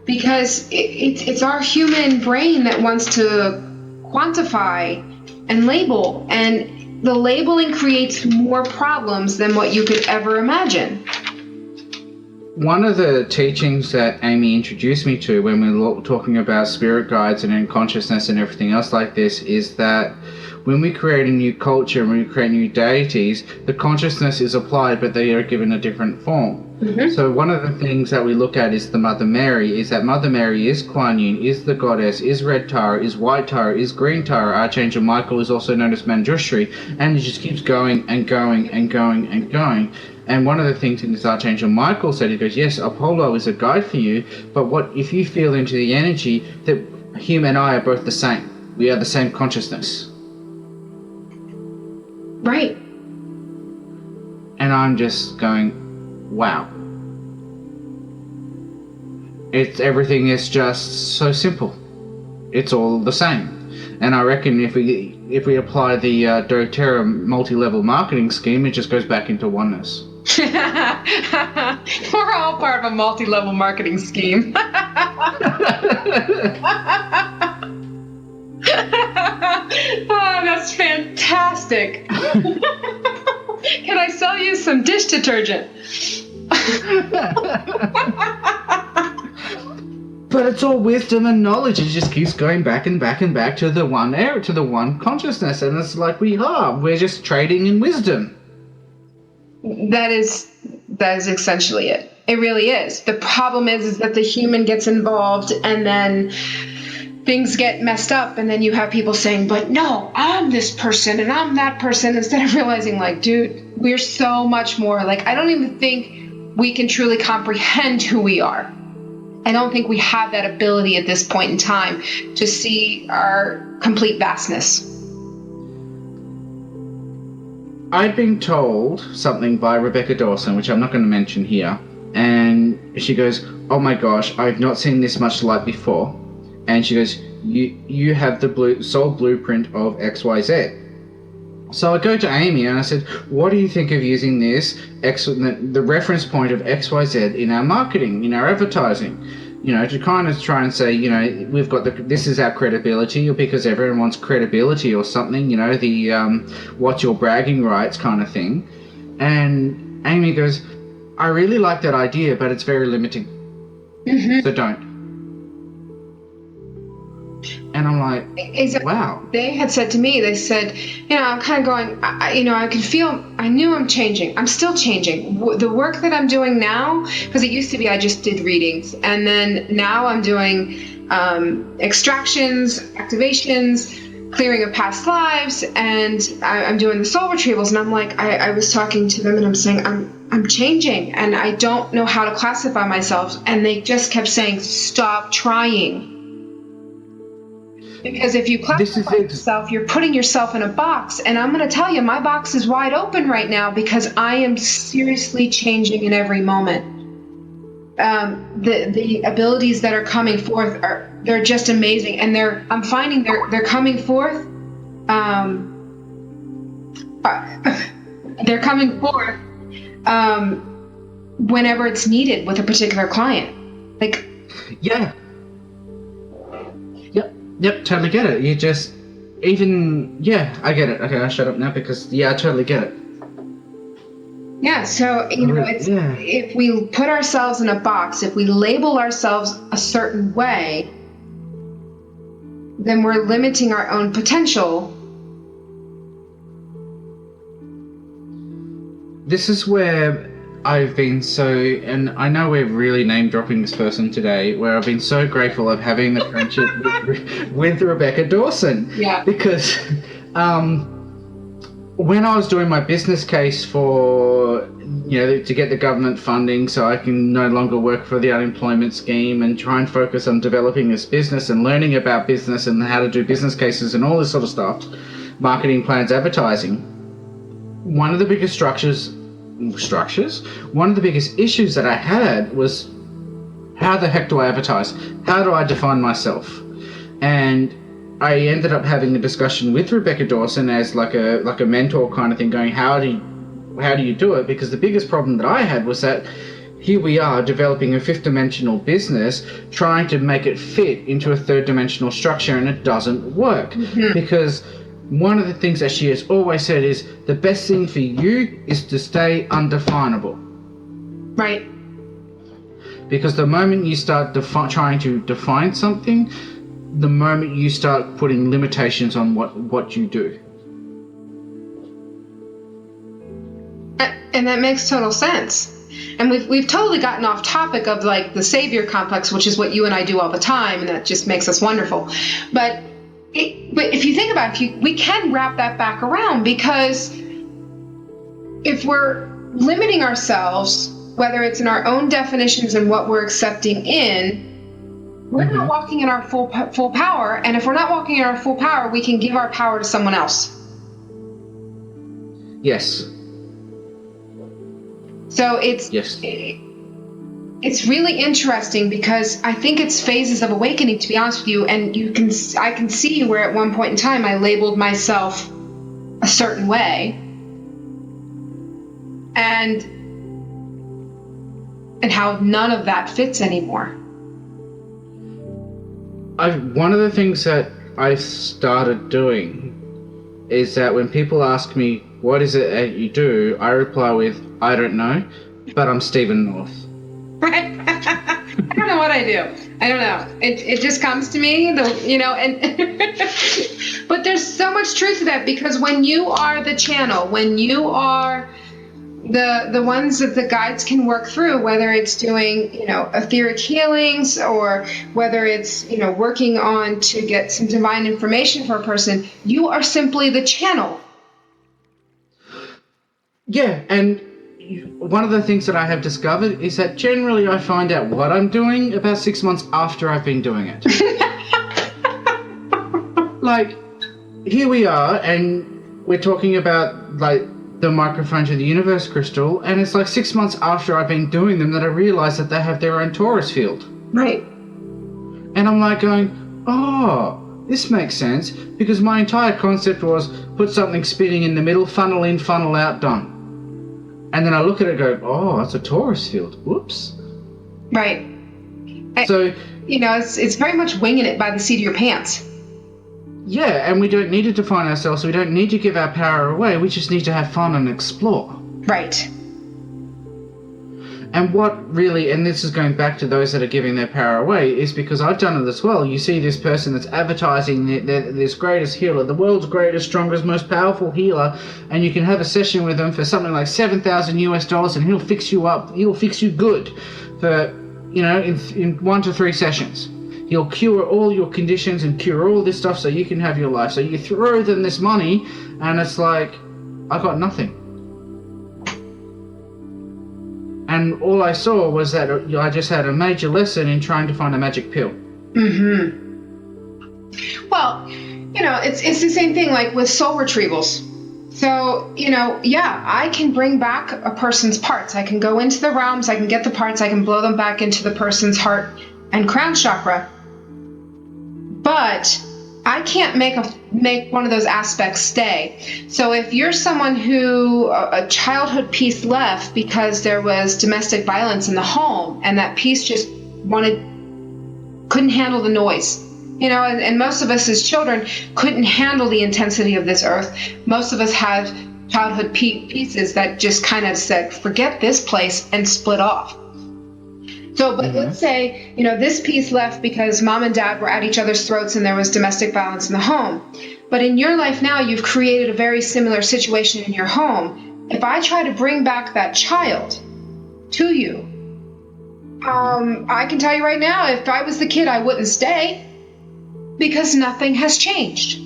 S2: because it's our human brain that wants to quantify and label, and the labeling creates more problems than what you could ever imagine.
S1: One of the teachings that Amy introduced me to when we were talking about spirit guides and consciousness and everything else like this is that when we create a new culture and we create new deities, the consciousness is applied, but they are given a different form. Mm-hmm. So one of the things that we look at is the Mother Mary, is that Mother Mary is Kuan Yin, is the goddess, is Red Tara, is White Tara, is Green Tara. Archangel Michael is also known as Manjushri, and it just keeps going and going and going and going. And one of the things in this Archangel Michael said, he goes, yes, Apollo is a guide for you, but what if you feel into the energy that him and I are both the same? We are the same consciousness.
S2: Right.
S1: And I'm just going, wow. Everything is just so simple. It's all the same. And I reckon if we apply the doTERRA multi-level marketing scheme, it just goes back into oneness.
S2: We're all part of a multi-level marketing scheme. Oh, that's fantastic. Can I sell you some dish detergent?
S1: But it's all wisdom and knowledge. It just keeps going back and back and back to the one air, to the one consciousness. And it's like we're just trading in wisdom.
S2: That is essentially it. It really is. The problem is that the human gets involved and then things get messed up, and then you have people saying, but no, I'm this person and I'm that person, instead of realizing, like, dude, we're so much more. Like, I don't even think we can truly comprehend who we are. I don't think we have that ability at this point in time to see our complete vastness.
S1: I've been told something by Rebecca Dawson, which I'm not going to mention here, and she goes, oh my gosh, I've not seen this much light before. And she goes, you have the soul blueprint of XYZ. So I go to Amy and I said, what do you think of using this, the reference point of XYZ in our marketing, in our advertising? You know, to kind of try and say, you know, we've got this is our credibility, or because everyone wants credibility or something, you know, the what's your bragging rights kind of thing. And Amy goes, I really like that idea, but it's very limiting. Mm-hmm. So don't. And I'm like,
S2: exactly.
S1: Wow.
S2: They had said to me, they said, you know, I'm kind of going, I could feel, I knew I'm changing. I'm still changing. The work that I'm doing now, because it used to be I just did readings. And then now I'm doing extractions, activations, clearing of past lives, and I'm doing the soul retrievals. And I'm like, I was talking to them and I'm saying, I'm changing and I don't know how to classify myself. And they just kept saying, stop trying. Because if you classify yourself, you're putting yourself in a box. And I'm going to tell you, my box is wide open right now because I am seriously changing in every moment. The abilities that are coming forth they're just amazing. And I'm finding they're coming forth. They're coming forth whenever it's needed with a particular client. Like,
S1: yeah. Yep, totally get it. You just, I get it. Okay, I'll shut up now because, I totally get it.
S2: Yeah, so, if we put ourselves in a box, if we label ourselves a certain way, then we're limiting our own potential.
S1: This is where I've been and I know we're really name dropping this person today, where I've been so grateful of having the friendship with Rebecca Dawson.
S2: Yeah.
S1: Because when I was doing my business case for, to get the government funding so I can no longer work for the unemployment scheme and try and focus on developing this business and learning about business and how to do business cases and all this sort of stuff, marketing plans, advertising, one of the biggest one of the biggest issues that I had was, how the heck do I advertise? How do I define myself? And I ended up having a discussion with Rebecca Dawson as like a mentor kind of thing, going, how do you do it? Because the biggest problem that I had was that here we are developing a fifth dimensional business, trying to make it fit into a third dimensional structure, and it doesn't work. Mm-hmm. Because one of the things that she has always said is the best thing for you is to stay undefinable.
S2: Right.
S1: Because the moment you start trying to define something, the moment you start putting limitations on what you do.
S2: And that makes total sense. And we've totally gotten off topic of like the savior complex, which is what you and I do all the time, and that just makes us wonderful. But if you think about it, we can wrap that back around, because if we're limiting ourselves, whether it's in our own definitions and what we're accepting in, we're not walking in our full power. And if we're not walking in our full power, we can give our power to someone else.
S1: Yes.
S2: So it's really interesting, because I think it's phases of awakening, to be honest with you. And I can see where at one point in time I labeled myself a certain way, and how none of that fits anymore.
S1: One of the things that I started doing is that when people ask me, what is it that you do? I reply with, I don't know, but I'm Stephen North.
S2: Right? I don't know what I do. I don't know. It just comes to me, and but there's so much truth to that, because when you are the channel, when you are the ones that the guides can work through, whether it's doing, etheric healings, or whether it's, working on to get some divine information for a person, you are simply the channel. Yeah, and one of the things that I have discovered is that generally I find out what I'm doing about 6 months after I've been doing it. Like, here we are, and we're talking about, like, the microphone to the universe crystal, and it's like 6 months after I've been doing them that I realize that they have their own torus field. Right.
S1: And I'm like going, oh, this makes sense, because my entire concept was put something spinning in the middle, funnel in, funnel out, done. And then I look at it and go, oh, that's a torus field. Whoops.
S2: Right.
S1: So,
S2: it's very much winging it by the seat of your pants.
S1: Yeah, and we don't need to define ourselves, so we don't need to give our power away. We just need to have fun and explore.
S2: Right.
S1: And what really, and this is going back to those that are giving their power away, is because I've done it as well. You see this person that's advertising this greatest healer, the world's greatest, strongest, most powerful healer, and you can have a session with them for something like $7,000 and he'll fix you up. He'll fix you good for, in 1 to 3 sessions. He'll cure all your conditions and cure all this stuff so you can have your life. So you throw them this money, and it's like, I got nothing. And all I saw was that I just had a major lesson in trying to find a magic pill.
S2: Mm-hmm. Well, it's the same thing like with soul retrievals. So, I can bring back a person's parts. I can go into the realms, I can get the parts, I can blow them back into the person's heart and crown chakra. But I can't make one of those aspects stay. So if you're someone who a childhood piece left because there was domestic violence in the home, and that piece just couldn't handle the noise, and most of us as children couldn't handle the intensity of this earth. Most of us have childhood pieces that just kind of said, forget this place, and split off. So, but let's say, this piece left because mom and dad were at each other's throats and there was domestic violence in the home. But in your life now, you've created a very similar situation in your home. If I try to bring back that child to you, I can tell you right now, if I was the kid, I wouldn't stay, because nothing has changed.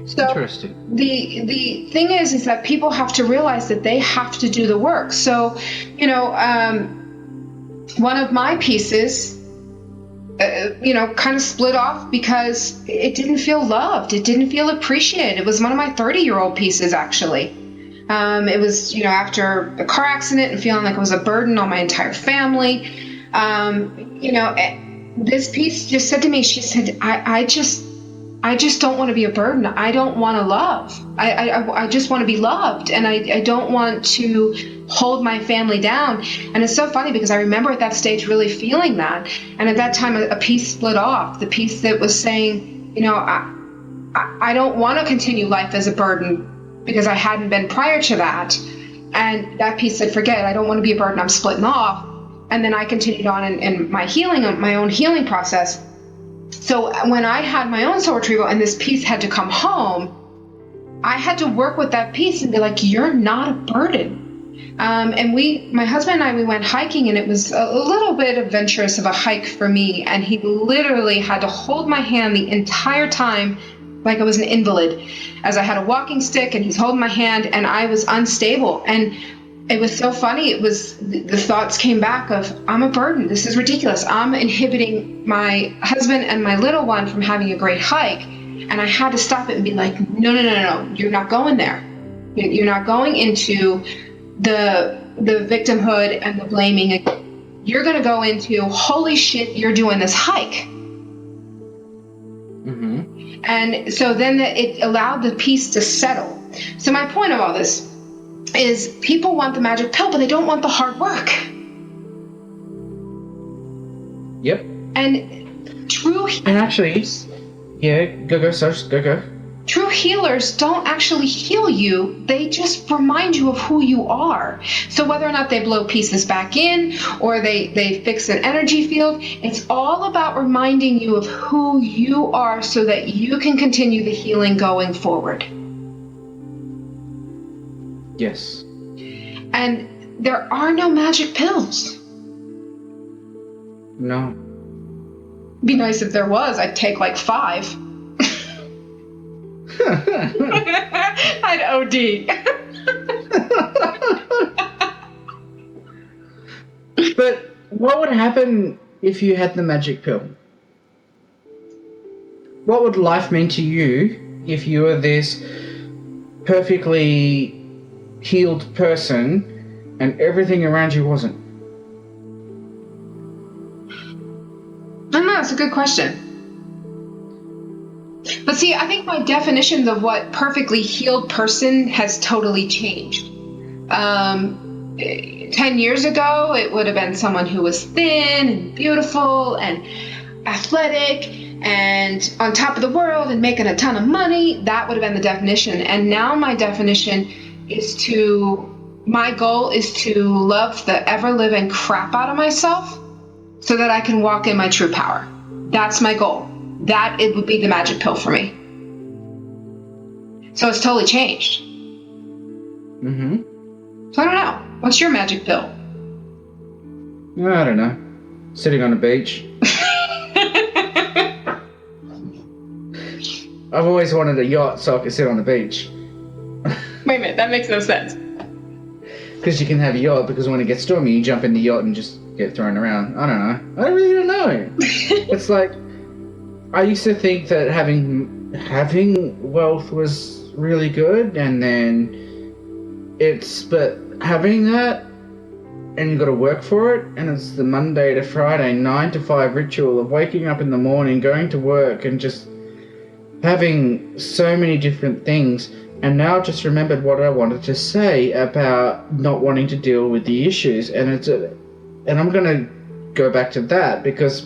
S2: So
S1: interesting.
S2: The thing is that people have to realize that they have to do the work. So, one of my pieces, kind of split off because it didn't feel loved. It didn't feel appreciated. It was one of my 30-year-old pieces, actually. It was, after a car accident and feeling like it was a burden on my entire family. This piece just said to me, she said, I just don't want to be a burden. I don't want to love. I just want to be loved. And I don't want to hold my family down. And it's so funny because I remember at that stage really feeling that. And at that time, a piece split off. The piece that was saying, I don't want to continue life as a burden because I hadn't been prior to that. And that piece said, forget it. I don't want to be a burden. I'm splitting off. And then I continued on in my healing, my own healing process. So when I had my own soul retrieval and this piece had to come home, I had to work with that piece and be like, you're not a burden. And my husband and I, we went hiking, and it was a little bit adventurous of a hike for me. And he literally had to hold my hand the entire time, like I was an invalid, as I had a walking stick, and he's holding my hand, and I was unstable. And it was so funny. It was the thoughts came back of, I'm a burden. This is ridiculous. I'm inhibiting my husband and my little one from having a great hike. And I had to stop it and be like, no. You're not going there. You're not going into the victimhood and the blaming. You're going to go into, holy shit, you're doing this hike.
S1: Mm-hmm.
S2: And so then it allowed the piece to settle. So my point of all this is people want the magic pill, but they don't want the hard work.
S1: Yep.
S2: And true healers,
S1: And actually, yeah, go, Sarge, go.
S2: True healers don't actually heal you. They just remind you of who you are. So whether or not they blow pieces back in or they fix an energy field, it's all about reminding you of who you are so that you can continue the healing going forward.
S1: Yes.
S2: And there are no magic pills.
S1: No.
S2: Be nice if there was. I'd take like 5. I'd OD.
S1: But what would happen if you had the magic pill? What would life mean to you if you were this perfectly healed person and everything around you wasn't?
S2: I don't know, it's a good question. But see, I think my definitions of what perfectly healed person has totally changed. 10 years ago, it would have been someone who was thin and beautiful and athletic and on top of the world and making a ton of money. That would have been the definition. And now my definition is my goal is to love the ever-living crap out of myself so that I can walk in my true power. That's my goal. That it would be the magic pill for me. So it's totally changed.
S1: Mm-hmm.
S2: So I don't know. What's your magic pill?
S1: I don't know. Sitting on a beach. I've always wanted a yacht so I could sit on the beach.
S2: Wait a minute, that makes no sense.
S1: Because you can have a yacht, because when it gets stormy, you jump in the yacht and just get thrown around. I don't know. I really don't know. It's like, I used to think that having wealth was really good, and then but having that, and you've got to work for it, and it's the Monday to Friday 9 to 5 ritual of waking up in the morning, going to work, and just having so many different things. And now I've just remembered what I wanted to say about not wanting to deal with the issues, and I'm going to go back to that because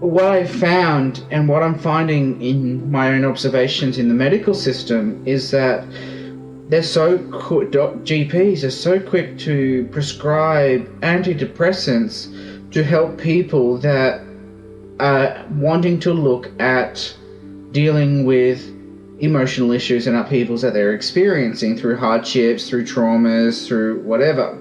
S1: what I found and what I'm finding in my own observations in the medical system is that they're so GPs are so quick to prescribe antidepressants to help people that are wanting to look at dealing with emotional issues and upheavals that they're experiencing through hardships, through traumas, through whatever.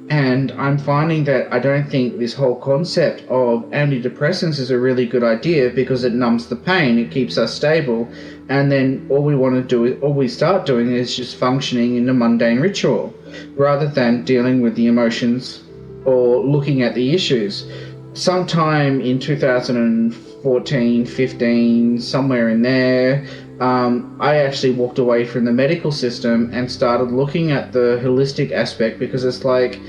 S1: And I'm finding that I don't think this whole concept of antidepressants is a really good idea because it numbs the pain, it keeps us stable, and then all we start doing is just functioning in a mundane ritual rather than dealing with the emotions or looking at the issues. Sometime in 2014, 15, somewhere in there, I actually walked away from the medical system and started looking at the holistic aspect because it's like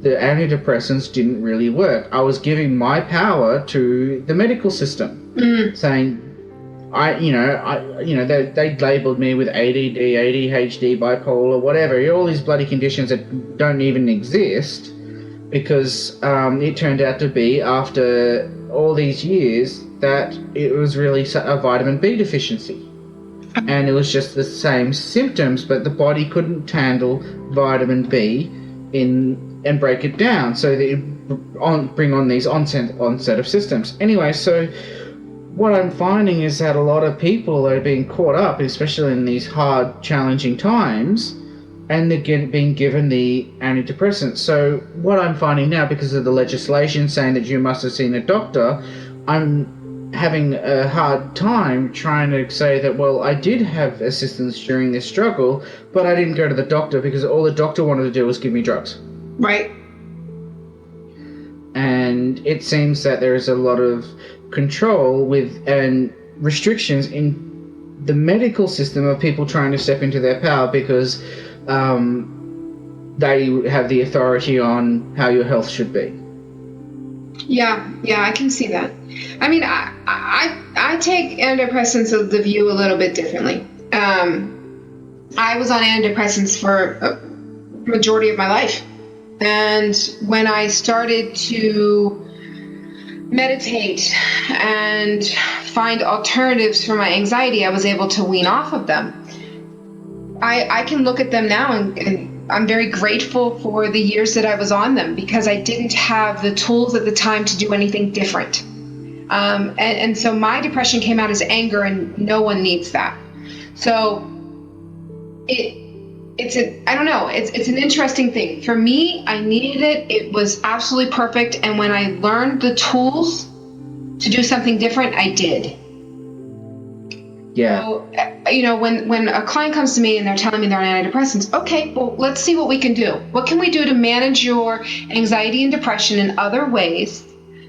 S1: the antidepressants didn't really work. I was giving my power to the medical system, saying, they labeled me with ADD, ADHD, bipolar, whatever, all these bloody conditions that don't even exist because it turned out to be after all these years that it was really a vitamin B deficiency. And it was just the same symptoms, but the body couldn't handle vitamin B and break it down, so that it bring on these onset of symptoms. Anyway, so what I'm finding is that a lot of people are being caught up, especially in these hard, challenging times, and they're being given the antidepressants. So what I'm finding now, because of the legislation saying that you must have seen a doctor, I'm having a hard time trying to say that, well, I did have assistance during this struggle, but I didn't go to the doctor because all the doctor wanted to do was give me drugs.
S2: Right.
S1: And it seems that there is a lot of control and restrictions in the medical system of people trying to step into their power because they have the authority on how your health should be.
S2: Yeah, I can see that. I mean, I take antidepressants of the view a little bit differently. I was on antidepressants for a majority of my life. And when I started to meditate and find alternatives for my anxiety, I was able to wean off of them. I can look at them now and I'm very grateful for the years that I was on them because I didn't have the tools at the time to do anything different. And so my depression came out as anger, and no one needs that. So it's an interesting thing. For me, I needed it. It was absolutely perfect. And when I learned the tools to do something different, I did.
S1: Yeah.
S2: So, when a client comes to me and they're telling me they're on antidepressants, okay, well, let's see what we can do. What can we do to manage your anxiety and depression in other ways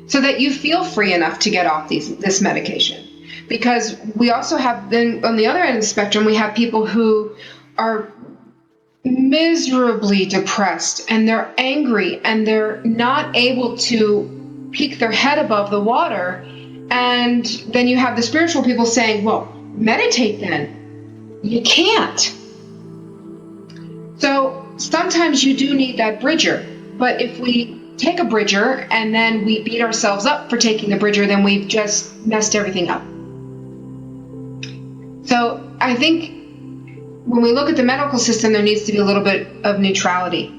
S2: so that you feel free enough to get off this medication? Because we also have, then on the other end of the spectrum, we have people who are miserably depressed and they're angry and they're not able to peek their head above the water. And then you have the spiritual people saying, well, meditate then. You can't. So sometimes you do need that bridger. But if we take a bridger and then we beat ourselves up for taking the bridger, then we've just messed everything up. So I think when we look at the medical system, there needs to be a little bit of neutrality.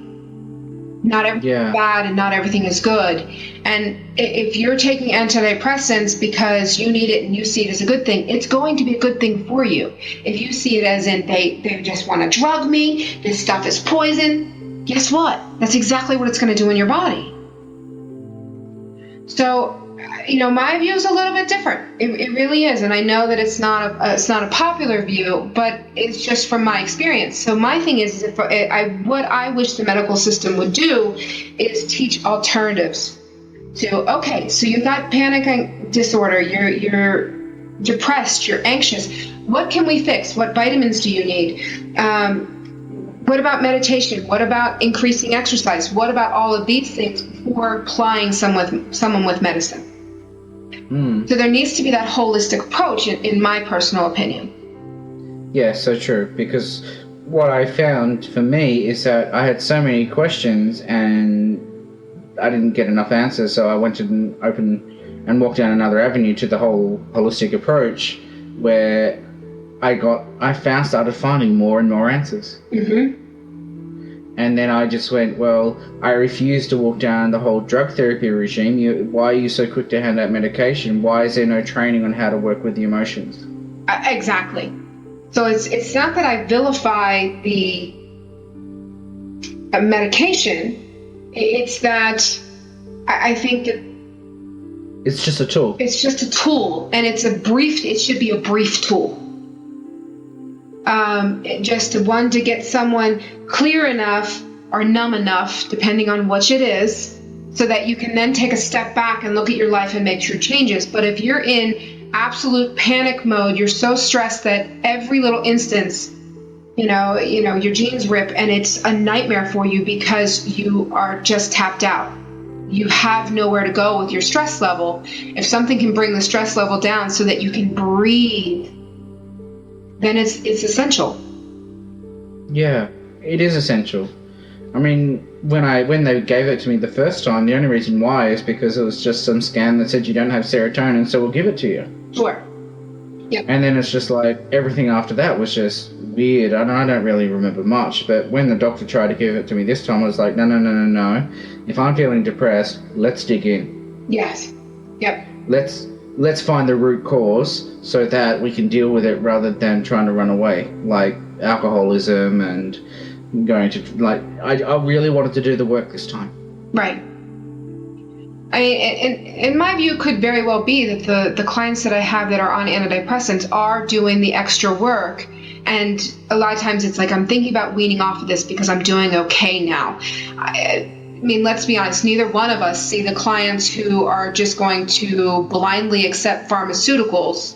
S2: Not everything is bad and not everything is good. And if you're taking antidepressants because you need it and you see it as a good thing, it's going to be a good thing for you. If you see it as in they just want to drug me, this stuff is poison, guess what? That's exactly what it's going to do in your body. So, my view is a little bit different. It really is, and I know that it's not a popular view, but it's just from my experience. So my thing is, what I wish the medical system would do is teach alternatives to. Okay, so you got panic disorder, you're depressed, you're anxious. What can we fix? What vitamins do you need? What about meditation? What about increasing exercise? What about all of these things before applying someone with medicine? So there needs to be that holistic approach, in my personal opinion.
S1: Yeah, so true. Because what I found for me is that I had so many questions and I didn't get enough answers, so I went to walked down another avenue to the whole holistic approach, where I started finding more and more answers. Mm-hmm. And then I just went, well, I refuse to walk down the whole drug therapy regime. Why are you so quick to hand out medication? Why is there no training on how to work with the emotions?
S2: Exactly. So it's not that I vilify the medication. It's that I think that
S1: it's just a tool.
S2: It's just a tool, and it should be a brief tool. Just one to get someone clear enough or numb enough, depending on which it is, so that you can then take a step back and look at your life and make true changes. But if you're in absolute panic mode, you're so stressed that every little instance, your jeans rip and it's a nightmare for you because you are just tapped out. You have nowhere to go with your stress level. If something can bring the stress level down so that you can breathe, then it's essential.
S1: Yeah, it is essential. I mean, when they gave it to me the first time, the only reason why is because it was just some scan that said you don't have serotonin, so we'll give it to you.
S2: Sure. Yep.
S1: And then it's just like everything after that was just weird. I don't really remember much, but when the doctor tried to give it to me this time, I was like, no. If I'm feeling depressed, let's dig in.
S2: Yes. Yep.
S1: Let's find the root cause so that we can deal with it rather than trying to run away, like alcoholism and going to, like, I really wanted to do the work this time.
S2: Right. In my view, it could very well be that the clients that I have that are on antidepressants are doing the extra work. And a lot of times it's like, I'm thinking about weaning off of this because I'm doing okay now. I mean, let's be honest, neither one of us see the clients who are just going to blindly accept pharmaceuticals.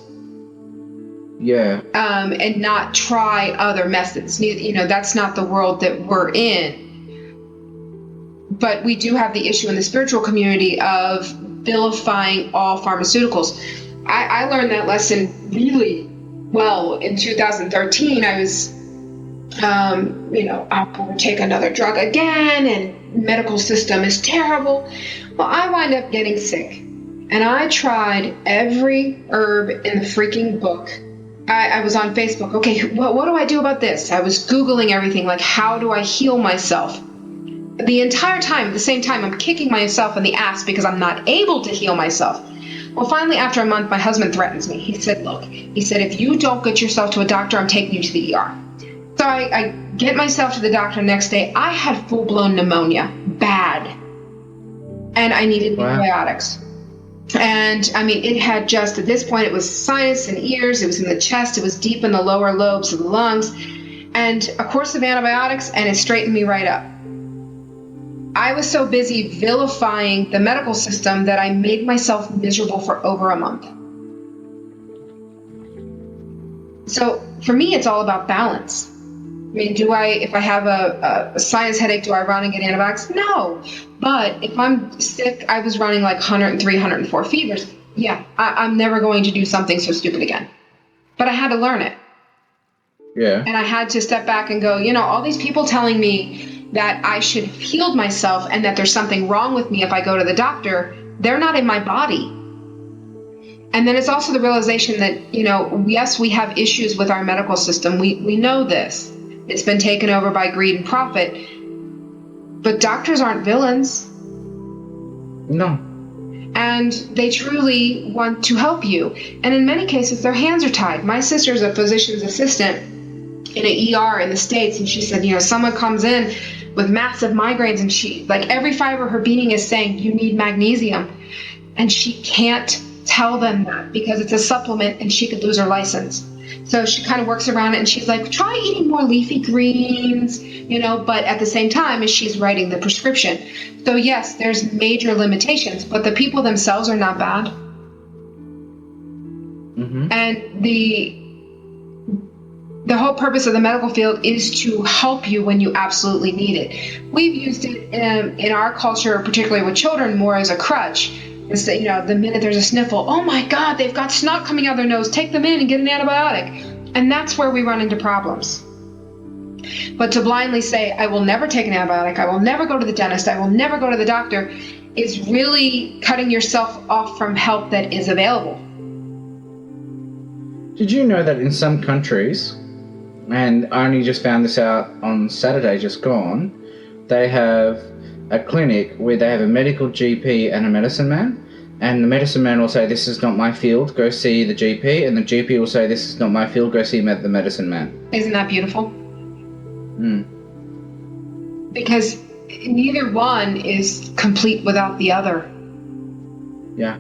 S1: Yeah.
S2: And not try other methods. You know, that's not the world that we're in. But we do have the issue in the spiritual community of vilifying all pharmaceuticals. I learned that lesson really well in 2013. I was, I'm going to take another drug again, and medical system is terrible. Well, I wind up getting sick, and I tried every herb in the freaking book. I was on Facebook. Okay, well, what do I do about this? I was Googling everything, like, how do I heal myself? The entire time, at the same time, I'm kicking myself in the ass because I'm not able to heal myself. Well, finally, after a month, my husband threatens me. He said, look, if you don't get yourself to a doctor, I'm taking you to the ER. So I get myself to the doctor the next day. I had full-blown pneumonia, bad. And I needed antibiotics. And I mean, it had just, at this point, it was sinus and ears, it was in the chest, it was deep in the lower lobes of the lungs, and a course of antibiotics, and it straightened me right up. I was so busy vilifying the medical system that I made myself miserable for over a month. So for me, it's all about balance. I mean, if I have a sinus headache, do I run and get antibiotics? No. But if I'm sick, I was running like 103, 104 fevers. Yeah, I'm never going to do something so stupid again. But I had to learn it.
S1: Yeah. And
S2: I had to step back and go, all these people telling me that I should have healed myself and that there's something wrong with me if I go to the doctor, they're not in my body. And then it's also the realization that, yes, we have issues with our medical system. We know this. It's been taken over by greed and profit. But doctors aren't villains.
S1: No.
S2: And they truly want to help you. And in many cases, their hands are tied. My sister's a physician's assistant in an ER in the States, and she said, someone comes in with massive migraines, and she, like, every fiber of her being is saying, you need magnesium. And she can't tell them that because it's a supplement and she could lose her license. So she kind of works around it, and she's like, try eating more leafy greens, but at the same time as she's writing the prescription. So yes, there's major limitations, but the people themselves are not bad. Mm-hmm. And the whole purpose of the medical field is to help you when you absolutely need it. We've used it in our culture, particularly with children, more as a crutch. It's that, the minute there's a sniffle, oh my God, they've got snot coming out of their nose, take them in and get an antibiotic. And that's where we run into problems. But to blindly say, I will never take an antibiotic, I will never go to the dentist, I will never go to the doctor, is really cutting yourself off from help that is available.
S1: Did you know that in some countries, and I only just found this out on Saturday just gone, they have a clinic where they have a medical GP and a medicine man, and the medicine man will say, this is not my field, go see the GP, and the GP will say, this is not my field, go see the medicine man.
S2: Isn't that beautiful? Because neither one is complete without the other.
S1: Yeah.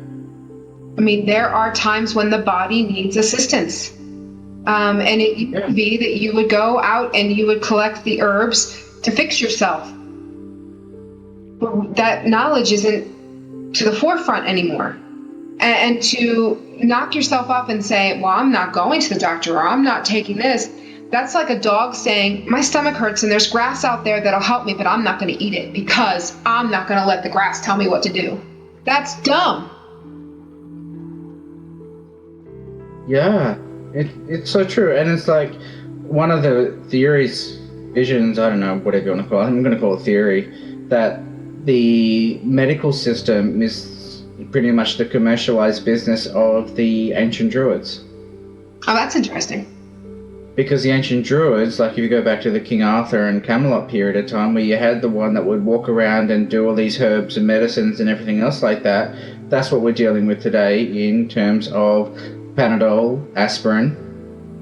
S2: I mean, there are times when the body needs assistance. And it could be that you would go out and you would collect the herbs to fix yourself. But that knowledge isn't to the forefront anymore. And to knock yourself up and say, well, I'm not going to the doctor, or I'm not taking this, that's like a dog saying, my stomach hurts and there's grass out there that'll help me, but I'm not going to eat it because I'm not going to let the grass tell me what to do. That's dumb.
S1: Yeah, it's so true. And it's like one of the theories visions, I don't know, whatever you want to call it, I'm going to call it theory, that the medical system is pretty much the commercialized business of the ancient druids.
S2: Oh, that's interesting.
S1: Because the ancient druids, like if you go back to the King Arthur and Camelot period of time, where you had the one that would walk around and do all these herbs and medicines and everything else like that, that's what we're dealing with today in terms of Panadol, aspirin.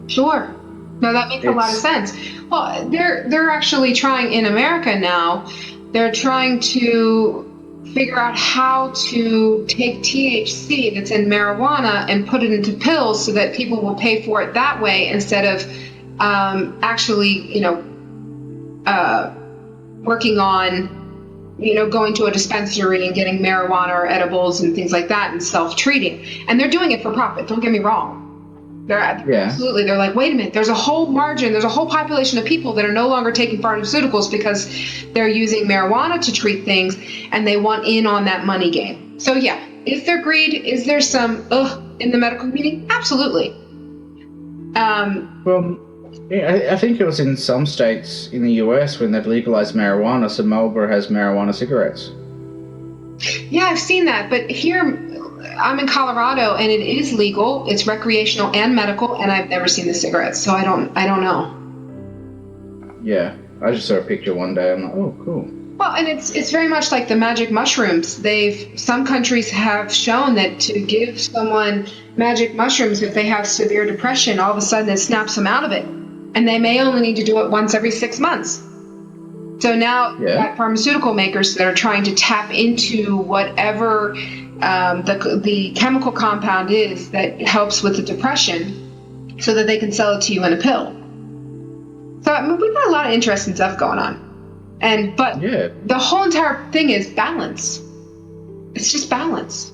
S2: Sure. No, that makes a lot of sense. Well, they're actually trying in America now. They're trying to figure out how to take THC that's in marijuana and put it into pills so that people will pay for it that way instead of actually, working on, going to a dispensary and getting marijuana or edibles and things like that and self-treating. And they're doing it for profit. Don't get me wrong. Absolutely. They're like, wait a minute, there's a whole population of people that are no longer taking pharmaceuticals because they're using marijuana to treat things and they want in on that money game. So yeah, is there greed? Is there some in the medical community? Absolutely.
S1: Well, yeah, I think it was in some states in the US when they've legalized marijuana, so Marlboro has marijuana cigarettes.
S2: Yeah, I've seen that, but here I'm in Colorado and it is legal. It's recreational and medical, and I've never seen the cigarettes, so I don't know.
S1: Yeah, I just saw a picture one day. I'm like, oh, cool.
S2: Well, and it's very much like the magic mushrooms. Some countries have shown that to give someone magic mushrooms if they have severe depression, all of a sudden it snaps them out of it, and they may only need to do it once every 6 months. So now you've got pharmaceutical makers that are trying to tap into whatever the chemical compound is that helps with the depression so that they can sell it to you in a pill. So I mean, we've got a lot of interesting stuff going on. But the whole entire thing is balance. It's just balance.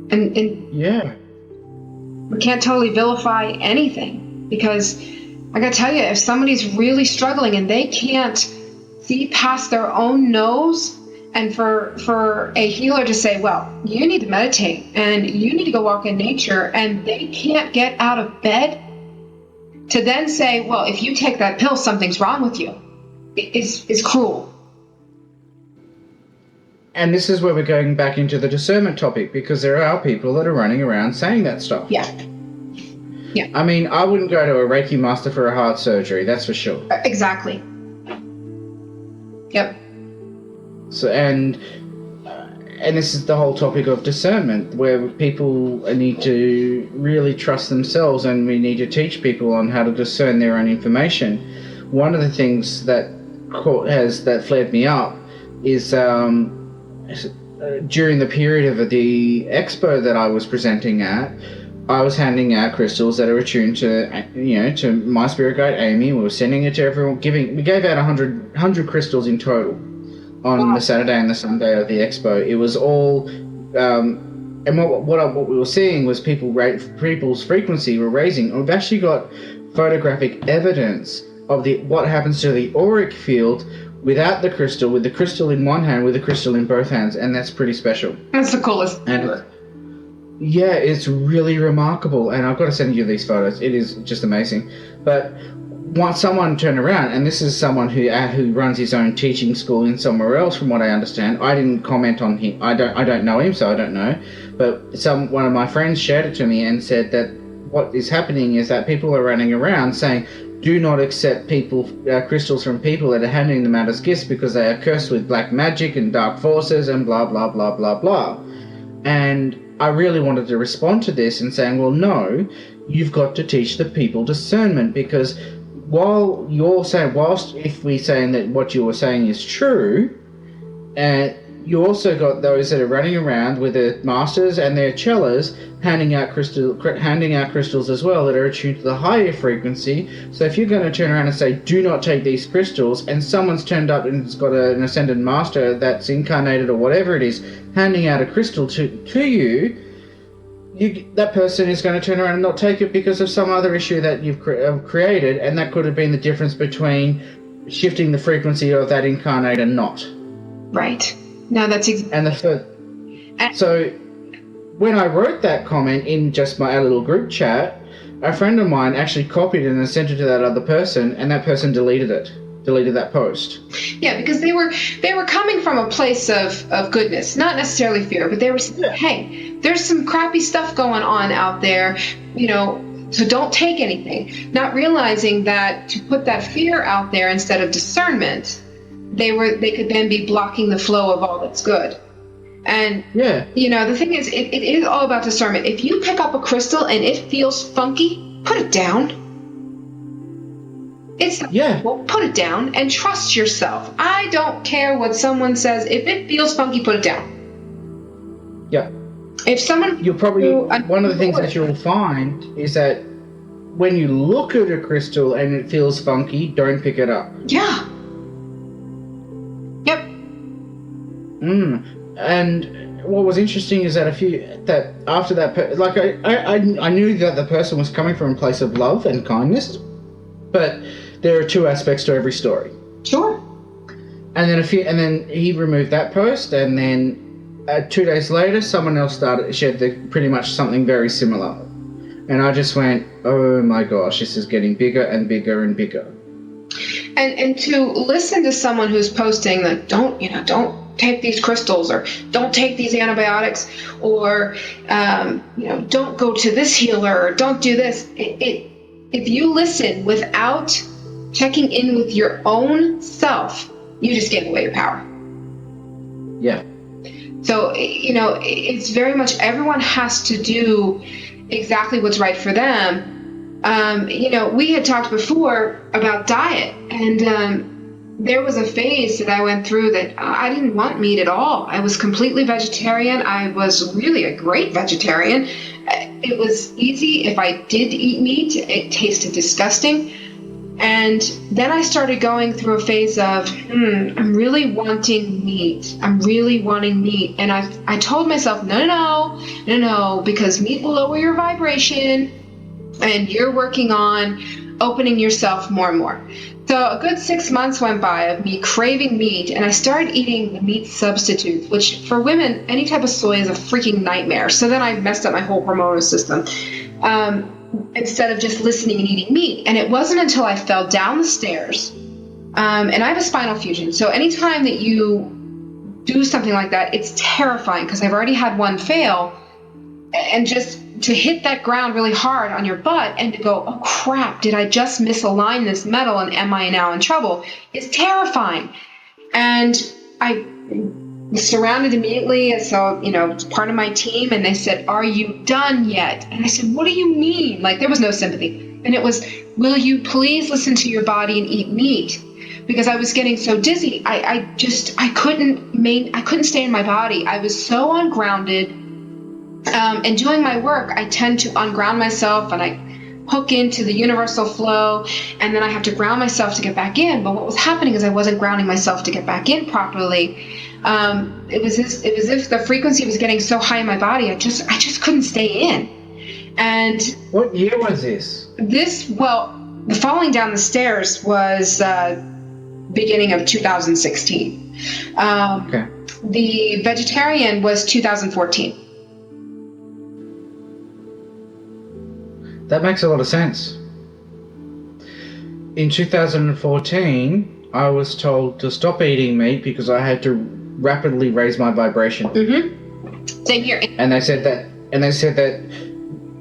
S2: And we can't totally vilify anything because I gotta tell you, if somebody's really struggling and they can't see past their own nose, and for a healer to say, well, you need to meditate and you need to go walk in nature, and they can't get out of bed, to then say, well, if you take that pill, something's wrong with you, is cruel.
S1: And this is where we're going back into the discernment topic, because there are people that are running around saying that stuff.
S2: Yeah.
S1: I mean, I wouldn't go to a Reiki master for a heart surgery, that's for sure.
S2: Exactly. Yep.
S1: So, and this is the whole topic of discernment, where people need to really trust themselves, and we need to teach people on how to discern their own information. One of the things that flared me up is during the period of the expo that I was presenting at, I was handing out crystals that are attuned to my spirit guide Amy. We were sending it to everyone. We gave out 100 crystals in total on the Saturday and the Sunday of the expo. It was all, and what we were seeing was people's frequency were raising. And we've actually got photographic evidence of what happens to the auric field without the crystal, with the crystal in one hand, with the crystal in both hands, and that's pretty special.
S2: That's the coolest.
S1: Yeah, it's really remarkable, and I've got to send you these photos. It is just amazing. But once someone turned around, and this is someone who runs his own teaching school in somewhere else, from what I understand. I didn't comment on him. I don't know him, so I don't know. But one of my friends shared it to me and said that what is happening is that people are running around saying, do not accept crystals from people that are handing them out as gifts because they are cursed with black magic and dark forces and blah, blah, blah, blah, blah. And I really wanted to respond to this and saying, well, no, you've got to teach the people discernment, because whilst if we're saying that what you were saying is true, you also got those that are running around with their masters and their cellos handing out crystals as well that are attuned to the higher frequency. So if you're going to turn around and say, do not take these crystals, and someone's turned up and has got an ascended master that's incarnated or whatever it is, handing out a crystal to you, that person is going to turn around and not take it because of some other issue that you've created, and that could have been the difference between shifting the frequency of that incarnate and not.
S2: Right. No, that's
S1: so when I wrote that comment in just our little group chat, a friend of mine actually copied it and sent it to that other person, and that person deleted that post.
S2: Yeah, because they were coming from a place of goodness, not necessarily fear, but they were saying, hey, there's some crappy stuff going on out there, so don't take anything. Not realizing that to put that fear out there instead of discernment, they could then be blocking the flow of all that's good. And the thing is, it is all about discernment. If you pick up a crystal and it feels funky, put it down. Well, put it down and trust yourself. I don't care what someone says. If it feels funky, put it down.
S1: Yeah.
S2: If someone...
S1: You'll probably... One of the things that you'll find is that when you look at a crystal and it feels funky, don't pick it up.
S2: Yeah. Yep.
S1: And what was interesting is that after that, like I knew that the person was coming from a place of love and kindness, but there are two aspects to every story.
S2: Sure.
S1: And then he removed that post, and then 2 days later, someone else shared pretty much something very similar, and I just went, oh my gosh, this is getting bigger and bigger and bigger.
S2: And to listen to someone who's posting that don't take these crystals, or don't take these antibiotics, or don't go to this healer, or don't do this. If you listen without checking in with your own self, you just gave away your power.
S1: Yeah.
S2: So it's very much everyone has to do exactly what's right for them. We had talked before about diet, and there was a phase that I went through that I didn't want meat at all. I was completely vegetarian. I was really a great vegetarian. It was easy. If I did eat meat, it tasted disgusting. And then I started going through a phase of, I'm really wanting meat. I'm really wanting meat. And I told myself, no, because meat will lower your vibration, and you're working on opening yourself more and more. So a good 6 months went by of me craving meat, and I started eating the meat substitutes, which for women, any type of soy is a freaking nightmare. So then I messed up my whole hormonal system instead of just listening and eating meat. And it wasn't until I fell down the stairs, and I have a spinal fusion. So anytime that you do something like that, it's terrifying because I've already had one fail, and just to hit that ground really hard on your butt and to go, oh crap, did I just misalign this metal and am I now in trouble, is terrifying. And I was surrounded immediately, so part of my team, and they said, are you done yet? And I said, what do you mean? Like, there was no sympathy. And it was, will you please listen to your body and eat meat? Because I was getting so dizzy. I couldn't stay in my body. I was so ungrounded. And doing my work, I tend to unground myself, and I hook into the universal flow, and then I have to ground myself to get back in. But what was happening is I wasn't grounding myself to get back in properly. It was as if the frequency was getting so high in my body, I just couldn't stay in. And
S1: what year was this?
S2: The falling down the stairs was beginning of 2016.
S1: Okay.
S2: The vegetarian was 2014.
S1: That makes a lot of sense. In 2014, I was told to stop eating meat because I had to rapidly raise my vibration.
S2: Mm-hmm. Same here.
S1: And they said that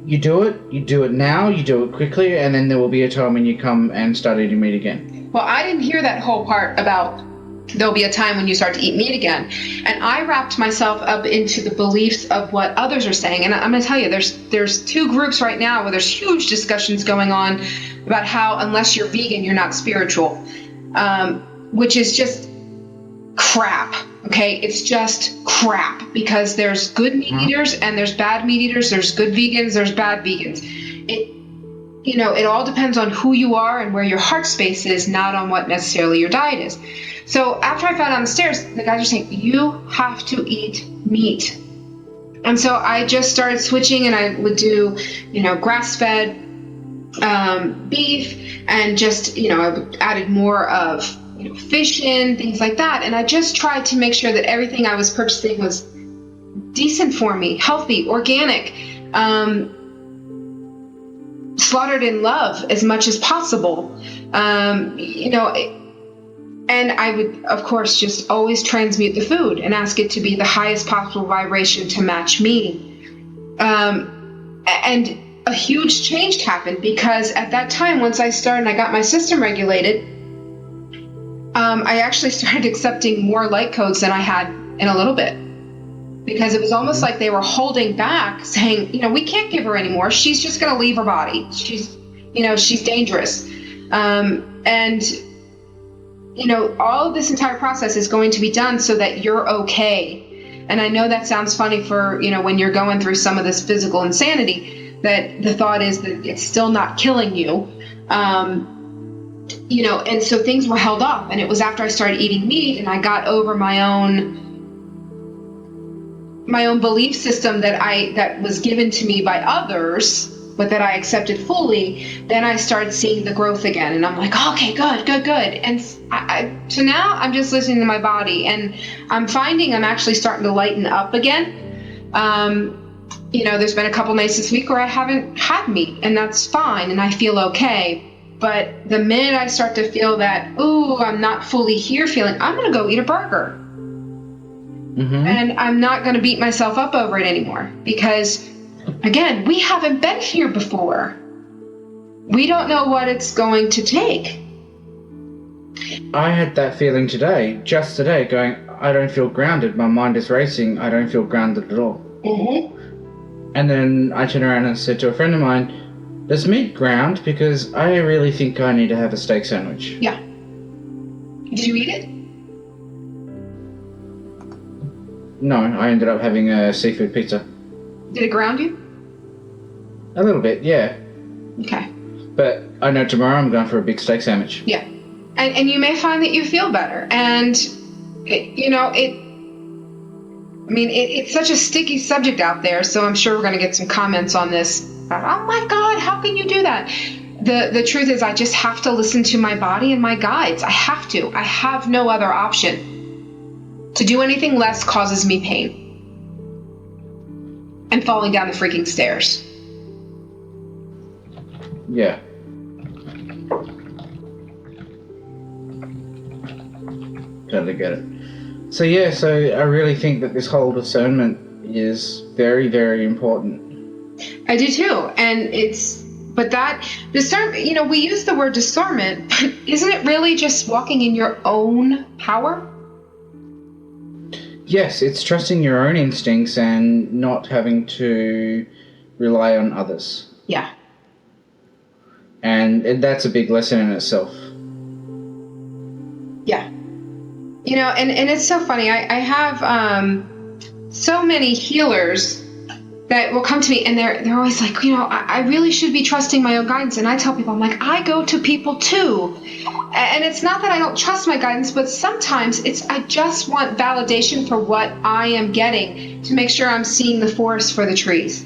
S1: you do it now, you do it quickly, and then there will be a time when you come and start eating meat again.
S2: Well, I didn't hear that whole part about there'll be a time when you start to eat meat again. And I wrapped myself up into the beliefs of what others are saying. And I'm going to tell you, there's two groups right now where there's huge discussions going on about how unless you're vegan, you're not spiritual, which is just crap. Okay, it's just crap, because there's good meat eaters and there's bad meat eaters. There's good vegans, there's bad vegans. It all depends on who you are and where your heart space is, not on what necessarily your diet is. So after I fell down the stairs, the guys are saying, you have to eat meat. And so I just started switching, and I would do, grass-fed beef, and just, I added more of, fish in, things like that. And I just tried to make sure that everything I was purchasing was decent for me, healthy, organic, slaughtered in love as much as possible. And I would, of course, just always transmute the food and ask it to be the highest possible vibration to match me. And a huge change happened, because at that time, once I started and I got my system regulated, I actually started accepting more light codes than I had in a little bit. Because it was almost like they were holding back, saying, we can't give her anymore. She's just going to leave her body. She's dangerous. All of this entire process is going to be done so that you're okay. And I know that sounds funny for, when you're going through some of this physical insanity, that the thought is that it's still not killing you. And so things were held off. And it was after I started eating meat and I got over my own belief system that was given to me by others, but that I accepted fully, then I started seeing the growth again. And I'm like, okay, good. And so now I'm just listening to my body, and I'm finding I'm actually starting to lighten up again. There's been a couple nights this week where I haven't had meat, and that's fine, and I feel okay. But the minute I start to feel that, I'm not fully here feeling, I'm going to go eat a burger. Mm-hmm. And I'm not going to beat myself up over it anymore, because again, we haven't been here before. We don't know what it's going to take.
S1: I had that feeling just today, going, I don't feel grounded. My mind is racing. I don't feel grounded at all. Mm-hmm. And then I turned around and said to a friend of mine, does meat ground? Because I really think I need to have a steak sandwich.
S2: Yeah. Did you eat it?
S1: No, I ended up having a seafood pizza.
S2: Did it ground you?
S1: A little bit, yeah.
S2: Okay.
S1: But I know tomorrow I'm going for a big steak sandwich.
S2: Yeah. And you may find that you feel better. And, it's such a sticky subject out there, so I'm sure we're going to get some comments on this. Oh my God, how can you do that? The truth is, I just have to listen to my body and my guides. I have to. I have no other option. To do anything less causes me pain. And falling down the freaking stairs.
S1: Yeah. Totally get it. So I really think that this whole discernment is very, very important.
S2: I do too. And but that discernment, we use the word discernment, but isn't it really just walking in your own power?
S1: Yes, it's trusting your own instincts and not having to rely on others.
S2: Yeah.
S1: And that's a big lesson in itself.
S2: Yeah. And it's so funny. I have so many healers that will come to me, and they're always like, I really should be trusting my own guidance. And I tell people, I'm like, I go to people too. And it's not that I don't trust my guidance, but sometimes I just want validation for what I am getting to make sure I'm seeing the forest for the trees.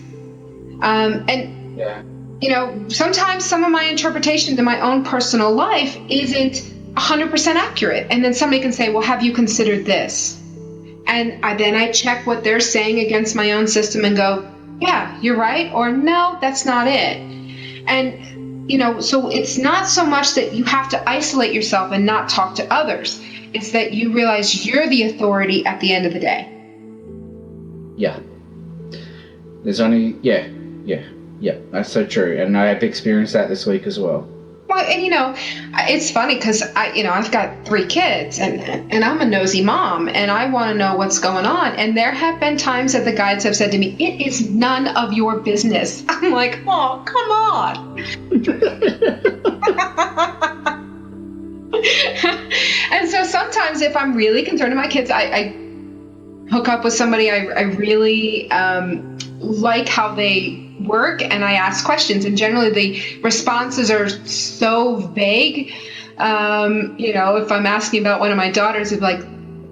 S2: Sometimes some of my interpretation to my own personal life isn't 100% accurate. And then somebody can say, well, have you considered this? And then I check what they're saying against my own system and go, yeah, you're right. Or no, that's not it. And so it's not so much that you have to isolate yourself and not talk to others. It's that you realize you're the authority at the end of the day.
S1: Yeah. There's only, yeah, that's so true. And I have experienced that this week as well.
S2: Well, and it's funny because I've got 3 kids and I'm a nosy mom and I want to know what's going on. And there have been times that the guides have said to me, it is none of your business. I'm like, oh, come on. And so sometimes if I'm really concerned about my kids, I hook up with somebody I really like how they work, and I ask questions, and generally the responses are so vague. If I'm asking about one of my daughters, it's like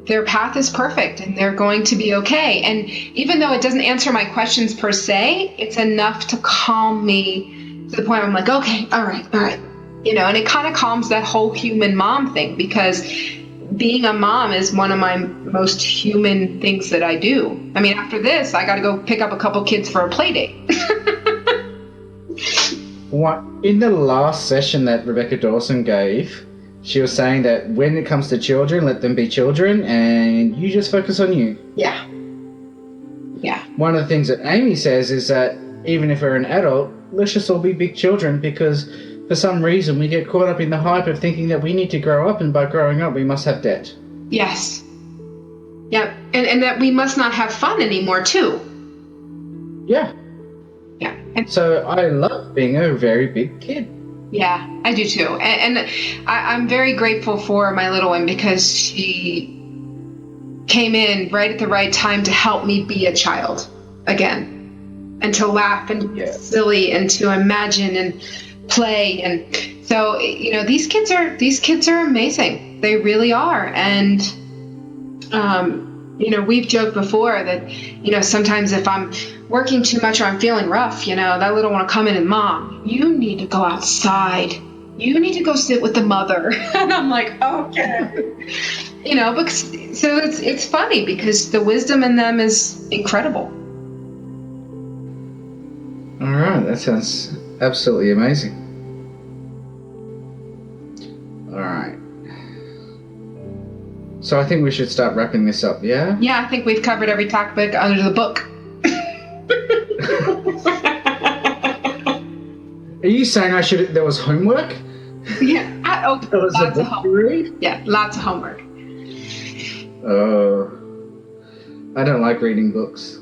S2: their path is perfect and they're going to be okay. And even though it doesn't answer my questions per se, it's enough to calm me to the point where I'm like, okay, all right. And it kind of calms that whole human mom thing, because being a mom is one of my most human things that I do. I mean, after this, I got to go pick up a couple kids for a play date.
S1: In the last session that Rebecca Dawson gave, she was saying that when it comes to children, let them be children, and you just focus on you.
S2: Yeah. Yeah.
S1: One of the things that Amy says is that even if we're an adult, let's just all be big children, because for some reason we get caught up in the hype of thinking that we need to grow up, and by growing up we must have debt.
S2: Yes. Yep. And that we must not have fun anymore, too.
S1: Yeah.
S2: Yeah. And
S1: so I love being a very big kid.
S2: Yeah, I do too. And I'm very grateful for my little one, because she came in right at the right time to help me be a child again, and to laugh and be silly and to imagine and play. And so, these kids are amazing. They really are. And, we've joked before that, sometimes if I'm working too much or I'm feeling rough, that little one will come in and, Mom, you need to go outside. You need to go sit with the mother. And I'm like, okay. So it's funny because the wisdom in them is incredible.
S1: All right. That sounds absolutely amazing. All right. So I think we should start wrapping this up, yeah?
S2: Yeah, I think we've covered every topic under the book.
S1: Are you saying there was homework?
S2: Yeah.
S1: There was
S2: lots
S1: a
S2: of
S1: book to
S2: homework.
S1: read?
S2: Yeah, lots of homework.
S1: Oh. I don't like reading books.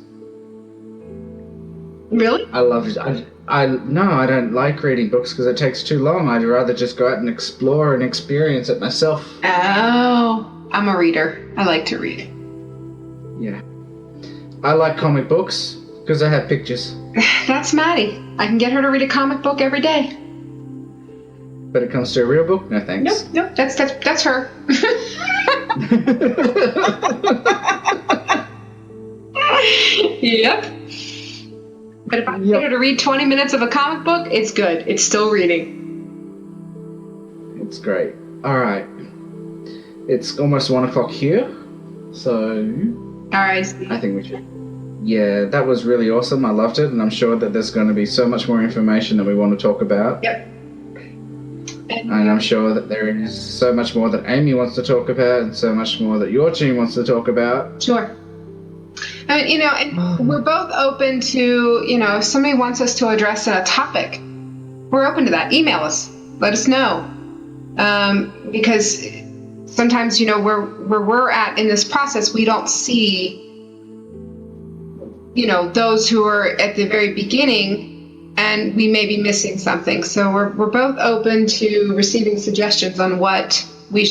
S2: Really?
S1: I love it. No, I don't like reading books because it takes too long. I'd rather just go out and explore and experience it myself.
S2: Oh, I'm a reader. I like to read.
S1: Yeah. I like comic books because they have pictures.
S2: That's Maddie. I can get her to read a comic book every day.
S1: But it comes to a real book? No thanks.
S2: Nope. That's her. Yep. But if I get her to read 20 minutes of a comic book, it's good. It's still reading.
S1: It's great. All right. It's almost 1 o'clock here. So...
S2: All right.
S1: I think we should... Yeah, that was really awesome. I loved it. And I'm sure that there's going to be so much more information that we want to talk about.
S2: Yep.
S1: And I'm sure that there is so much more that Amy wants to talk about and so much more that your team wants to talk about.
S2: Sure. I mean, and we're both open to, if somebody wants us to address a topic, we're open to that. Email us. Let us know. Because sometimes, where we're at in this process, we don't see, those who are at the very beginning, and we may be missing something. So we're both open to receiving suggestions on what we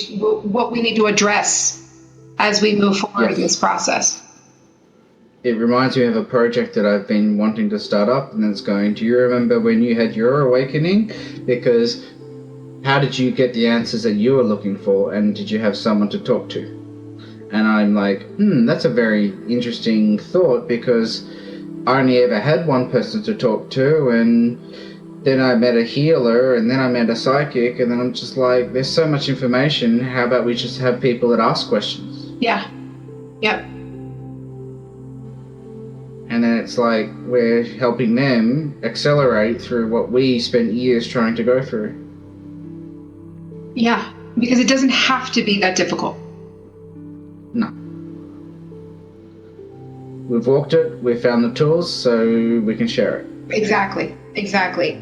S2: need to address as we move forward in this process.
S1: It reminds me of a project that I've been wanting to start up, and it's going, do you remember when you had your awakening? Because how did you get the answers that you were looking for, and did you have someone to talk to? And I'm like, that's a very interesting thought, because I only ever had one person to talk to, and then I met a healer, and then I met a psychic, and then I'm just like, there's so much information, how about we just have people that ask questions?
S2: Yeah. Yep.
S1: And then it's like we're helping them accelerate through what we spent years trying to go through.
S2: Yeah, because it doesn't have to be that difficult.
S1: No. We've walked it, we've found the tools, so we can share it. Exactly.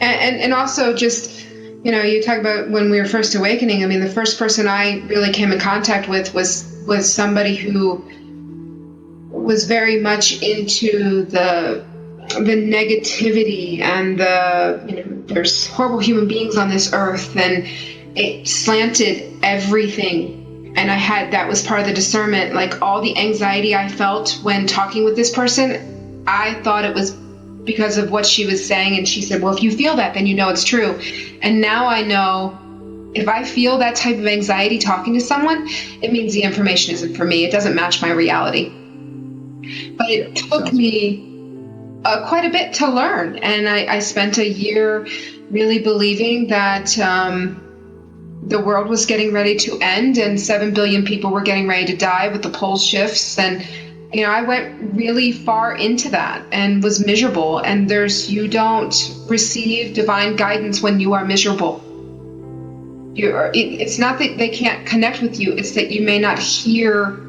S2: And also just, you talk about when we were first awakening, I mean, the first person I really came in contact with was somebody who was very much into the negativity and there's horrible human beings on this earth, and it slanted everything. And that was part of the discernment, like all the anxiety I felt when talking with this person, I thought it was because of what she was saying. And she said, well, if you feel that, then it's true. And now I know if I feel that type of anxiety talking to someone, it means the information isn't for me. It doesn't match my reality. But it took me quite a bit to learn. And I spent a year really believing that the world was getting ready to end and 7 billion people were getting ready to die with the pole shifts. And I went really far into that and was miserable. And you don't receive divine guidance when you are miserable. It's not that they can't connect with you, it's that you may not hear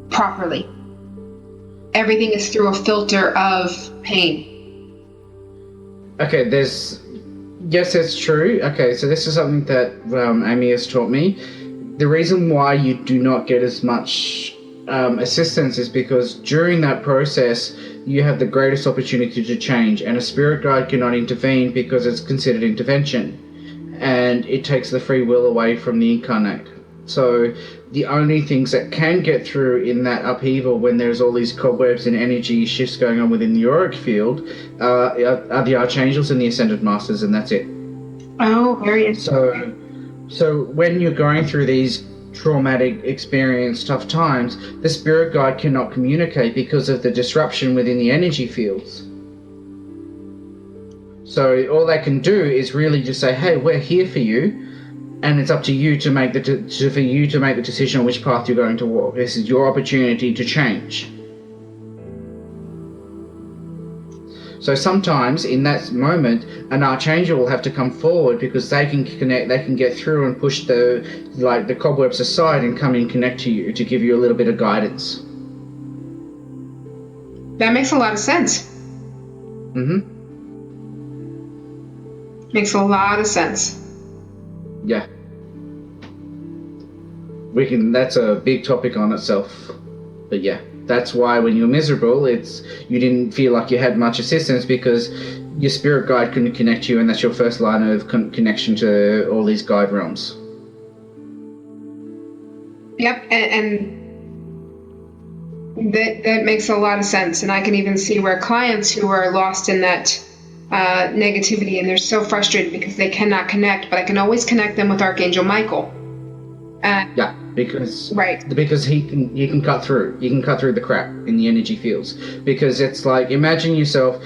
S2: properly. Everything is through a filter of pain.
S1: Okay, yes, that's true. Okay, so this is something that Amy has taught me. The reason why you do not get as much assistance is because during that process you have the greatest opportunity to change, and a spirit guide cannot intervene because it's considered intervention, and it takes the free will away from the incarnate. So the only things that can get through in that upheaval, when there's all these cobwebs and energy shifts going on within the auric field, are the archangels and the ascended masters, and that's it.
S2: Oh, very interesting.
S1: So when you're going through these traumatic experience, tough times, the spirit guide cannot communicate because of the disruption within the energy fields. So all they can do is really just say, hey, we're here for you, and it's up to you to make the decision on which path you're going to walk. This is your opportunity to change. So sometimes in that moment, an archangel will have to come forward because they can connect, they can get through and push the cobwebs aside and come and connect to you to give you a little bit of guidance.
S2: That makes a lot of sense.
S1: Mm-hmm.
S2: Makes a lot of sense.
S1: Yeah. That's a big topic on itself. But yeah. That's why when you're miserable, you didn't feel like you had much assistance because your spirit guide couldn't connect you, and that's your first line of connection to all these guide realms.
S2: Yep, and that makes a lot of sense. And I can even see where clients who are lost in that negativity, and they're so frustrated because they cannot connect, but I can always connect them with Archangel Michael.
S1: Yeah. Because he can cut through. He can cut through the crap in the energy fields. Because it's like, imagine yourself.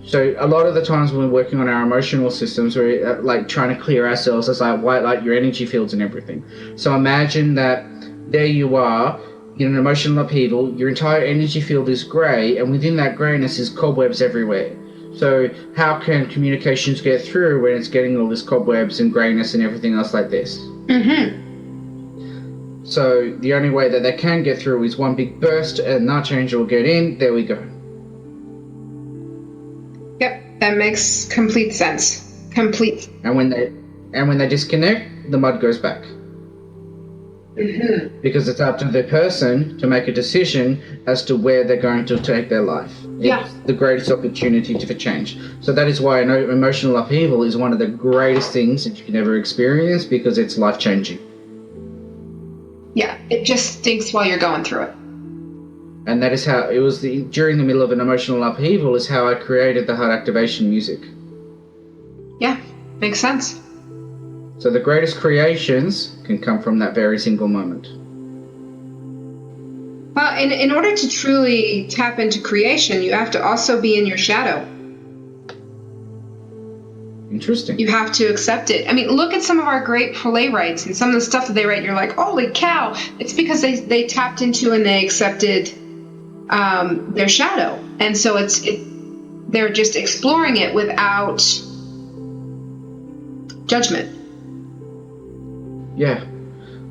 S1: So a lot of the times when we're working on our emotional systems, we're like trying to clear ourselves. It's like white light your energy fields and everything. So imagine that there you are in an emotional upheaval. Your entire energy field is grey, and within that greyness is cobwebs everywhere. So how can communications get through when it's getting all this cobwebs and greyness and everything else like this?
S2: Mm-hmm.
S1: So the only way that they can get through is one big burst, and an archangel will get in. There we go.
S2: Yep, that makes complete sense. Complete.
S1: And when they disconnect, the mud goes back.
S2: Mm-hmm.
S1: Because it's up to the person to make a decision as to where they're going to take their life. It's the greatest opportunity for change. So that is why emotional upheaval is one of the greatest things that you can ever experience, because it's life-changing.
S2: Yeah, it just stinks while you're going through it.
S1: And that is how it was during the middle of an emotional upheaval is how I created the heart activation music.
S2: Yeah, makes sense.
S1: So the greatest creations can come from that very single moment.
S2: Well, in order to truly tap into creation, you have to also be in your shadow.
S1: Interesting.
S2: You have to accept it. I mean, look at some of our great playwrights and some of the stuff that they write. You're like, holy cow. It's because they tapped into and they accepted their shadow. And so they're just exploring it without judgment.
S1: Yeah.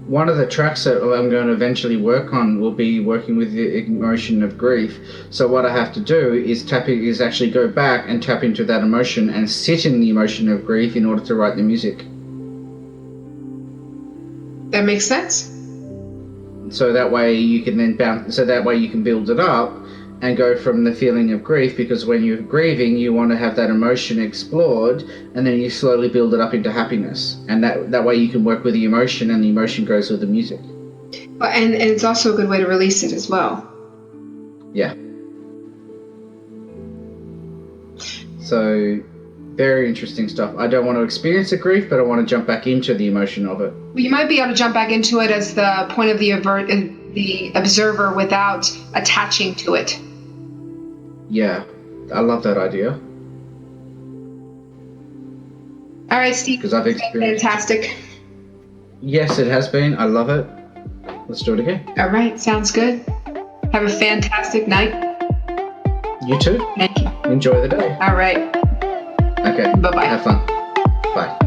S1: One of the tracks that I'm going to eventually work on will be working with the emotion of grief. So what I have to do is actually go back and tap into that emotion and sit in the emotion of grief in order to write the music.
S2: That makes sense.
S1: So that way you can then build it up and go from the feeling of grief, because when you're grieving, you want to have that emotion explored, and then you slowly build it up into happiness. And that way you can work with the emotion, and the emotion goes with the music.
S2: Well, and it's also a good way to release it as well.
S1: Yeah. So, very interesting stuff. I don't want to experience the grief, but I want to jump back into the emotion of it.
S2: Well, you might be able to jump back into it as the point of the observer without attaching to it.
S1: Yeah, I love that idea.
S2: All right, Steve.
S1: Because I've experienced.
S2: Fantastic.
S1: Yes, it has been. I love it. Let's do it again.
S2: All right, sounds good. Have a fantastic night.
S1: You too.
S2: Thank you.
S1: Enjoy the day.
S2: All right.
S1: Okay.
S2: Bye-bye.
S1: Have fun. Bye.